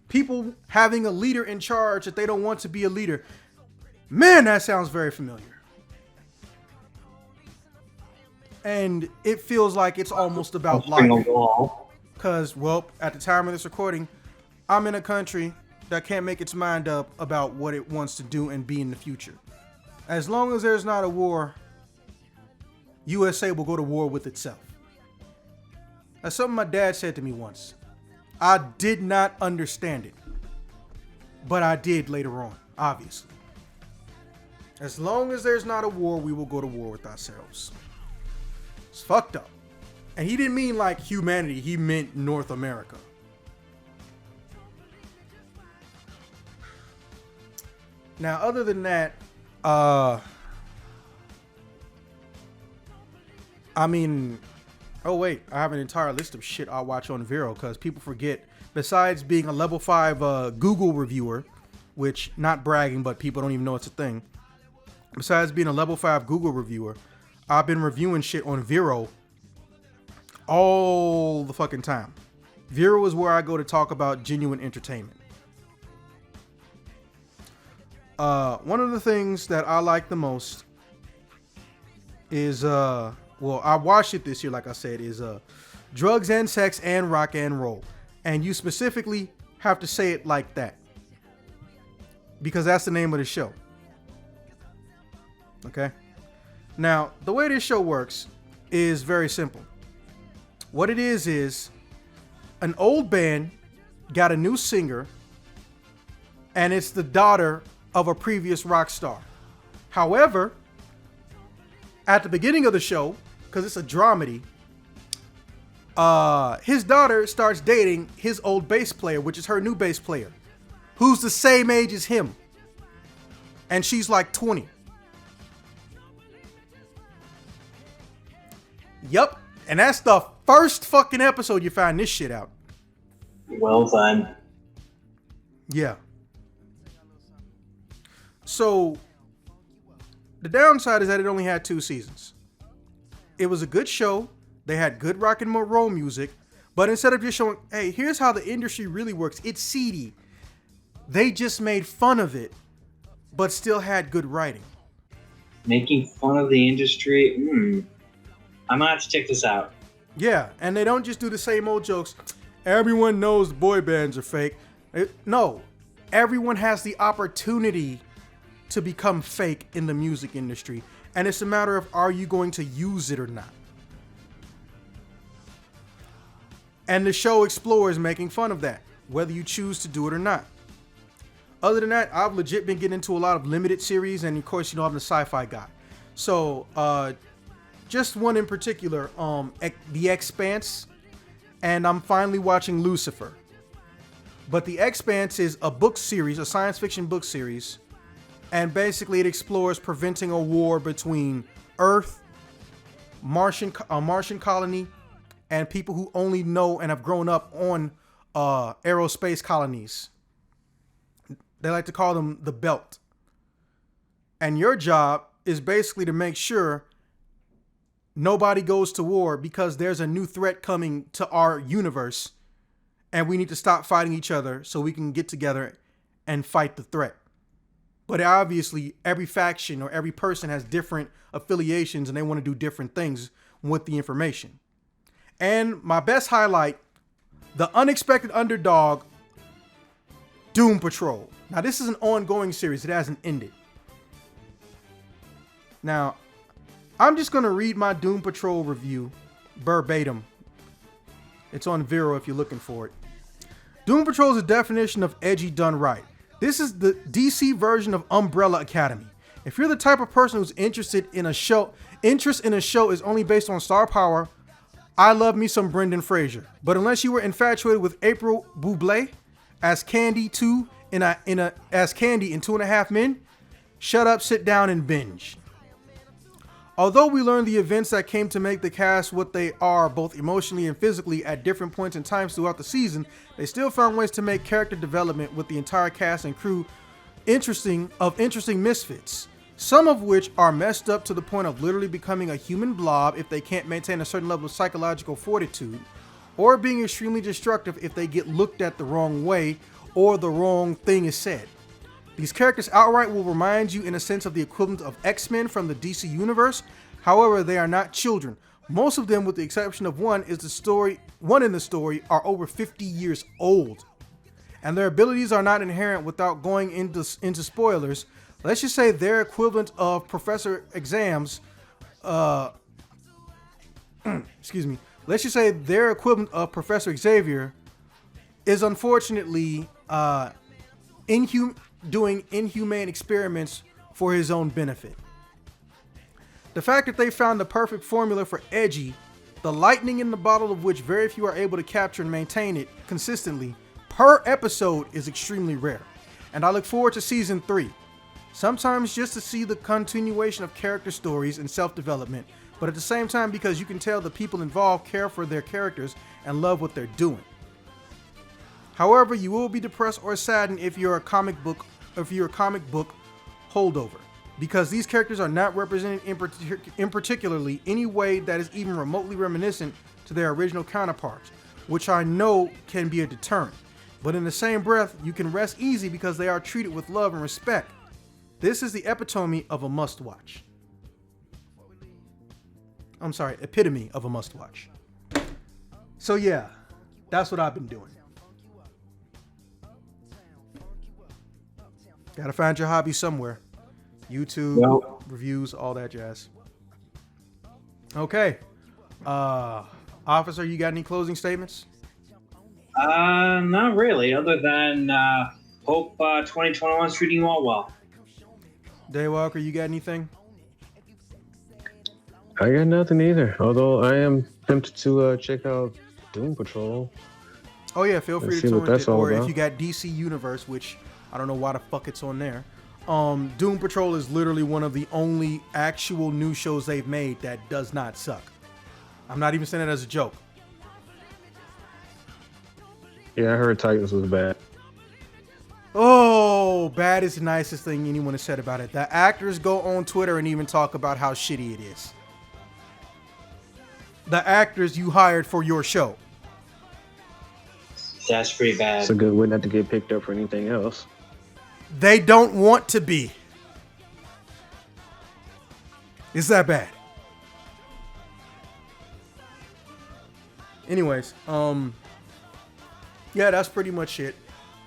people having a leader in charge that they don't want to be a leader. Man, that sounds very familiar. And it feels like it's almost about life. Because, well, at the time of this recording, I'm in a country that can't make its mind up about what it wants to do and be in the future. As long as there's not a war, USA will go to war with itself. That's something my dad said to me once. I did not understand it, but I did later on, obviously. As long as there's not a war, we will go to war with ourselves. It's fucked up. And he didn't mean like humanity, he meant North America. Now, other than that, I mean, oh wait, I have an entire list of shit I'll watch on Vero because people forget, besides being a level 5 Google reviewer, which, not bragging, but people don't even know it's a thing. Besides being a level 5 Google reviewer, I've been reviewing shit on Vero all the fucking time. Vero is where I go to talk about genuine entertainment. One of the things that I like the most is, well, I watched it this year, like I said, is Drugs and Sex and Rock and Roll. And you specifically have to say it like that, because that's the name of the show. Okay? Now, the way this show works is very simple. What it is an old band got a new singer, and it's the daughter of a previous rock star. However, at the beginning of the show, because it's a dramedy, his daughter starts dating his old bass player, which is her new bass player, who's the same age as him. And she's like 20. Yup. And that's the first fucking episode you find this shit out. Well done. Yeah. So, the downside is that it only had 2 seasons. It was a good show. They had good rock and roll music. But instead of just showing, hey, here's how the industry really works, it's seedy, they just made fun of it, but still had good writing. Making fun of the industry? I might have to check this out. Yeah, and they don't just do the same old jokes. Everyone knows boy bands are fake. No, everyone has the opportunity to become fake in the music industry. And it's a matter of, are you going to use it or not? And the show explores making fun of that, whether you choose to do it or not. Other than that, I've legit been getting into a lot of limited series, and of course, you know, I'm the sci-fi guy. So, just one in particular, The Expanse, and I'm finally watching Lucifer. But The Expanse is a book series, a science fiction book series, and basically it explores preventing a war between Earth, a Martian colony, and people who only know and have grown up on aerospace colonies. They like to call them the Belt. And your job is basically to make sure nobody goes to war because there's a new threat coming to our universe and we need to stop fighting each other so we can get together and fight the threat. But obviously, every faction or every person has different affiliations and they want to do different things with the information. And my best highlight, the unexpected underdog, Doom Patrol. Now, this is an ongoing series. It hasn't ended. Now, I'm just going to read my Doom Patrol review verbatim. It's on Vero if you're looking for it. Doom Patrol is a definition of edgy done right. This is the DC version of Umbrella Academy. If you're the type of person who's interested in a show, interest in a show is only based on star power, I love me some Brendan Fraser. But unless you were infatuated with April Bublé as Candy as Candy in 2.5 Men, shut up, sit down, and binge. Although we learned the events that came to make the cast what they are, both emotionally and physically, at different points and times throughout the season, they still found ways to make character development with the entire cast and crew interesting misfits. Some of which are messed up to the point of literally becoming a human blob if they can't maintain a certain level of psychological fortitude, or being extremely destructive if they get looked at the wrong way or the wrong thing is said. These characters outright will remind you in a sense of the equivalent of X-Men from the DC universe. However, they are not children. Most of them, with the exception of one in the story, are over 50 years old. And their abilities are not inherent without going into spoilers. Let's just say their equivalent of Professor Exams, excuse me. Let's just say their equivalent of Professor Xavier is unfortunately doing inhumane experiments for his own benefit. The fact that they found the perfect formula for edgy, the lightning in the bottle of which very few are able to capture and maintain it consistently per episode, is extremely rare. And I look forward to season 3. Sometimes just to see the continuation of character stories and self-development, but at the same time because you can tell the people involved care for their characters and love what they're doing. However, you will be depressed or saddened if you're a comic book holdover, because these characters are not represented in particularly any way that is even remotely reminiscent to their original counterparts, which I know can be a deterrent. But in the same breath, you can rest easy because they are treated with love and respect. This is the epitome of a must-watch. I'm sorry, epitome of a must-watch. So yeah, that's what I've been doing. Gotta find your hobby somewhere. YouTube, reviews, all that jazz. Okay. Officer, you got any closing statements? Not really, other than hope 2021 is treating you all well. Daywalker, you got anything? I got nothing either. Although I am tempted to check out Doom Patrol. Oh yeah, feel free to torrent it. Or if you got DC Universe, which I don't know why the fuck it's on there. Doom Patrol is literally one of the only actual new shows they've made that does not suck. I'm not even saying it as a joke. Yeah, I heard Titans was bad. Oh, bad is the nicest thing anyone has said about it. The actors go on Twitter and even talk about how shitty it is. The actors you hired for your show. That's pretty bad. It's a good way not to get picked up for anything else. They don't want to be. It's that bad. Anyways, yeah, that's pretty much it.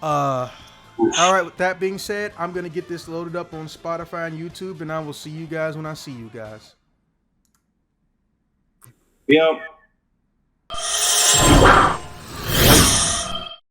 All right, with that being said, I'm going to get this loaded up on Spotify and YouTube, and I will see you guys when I see you guys. Yep.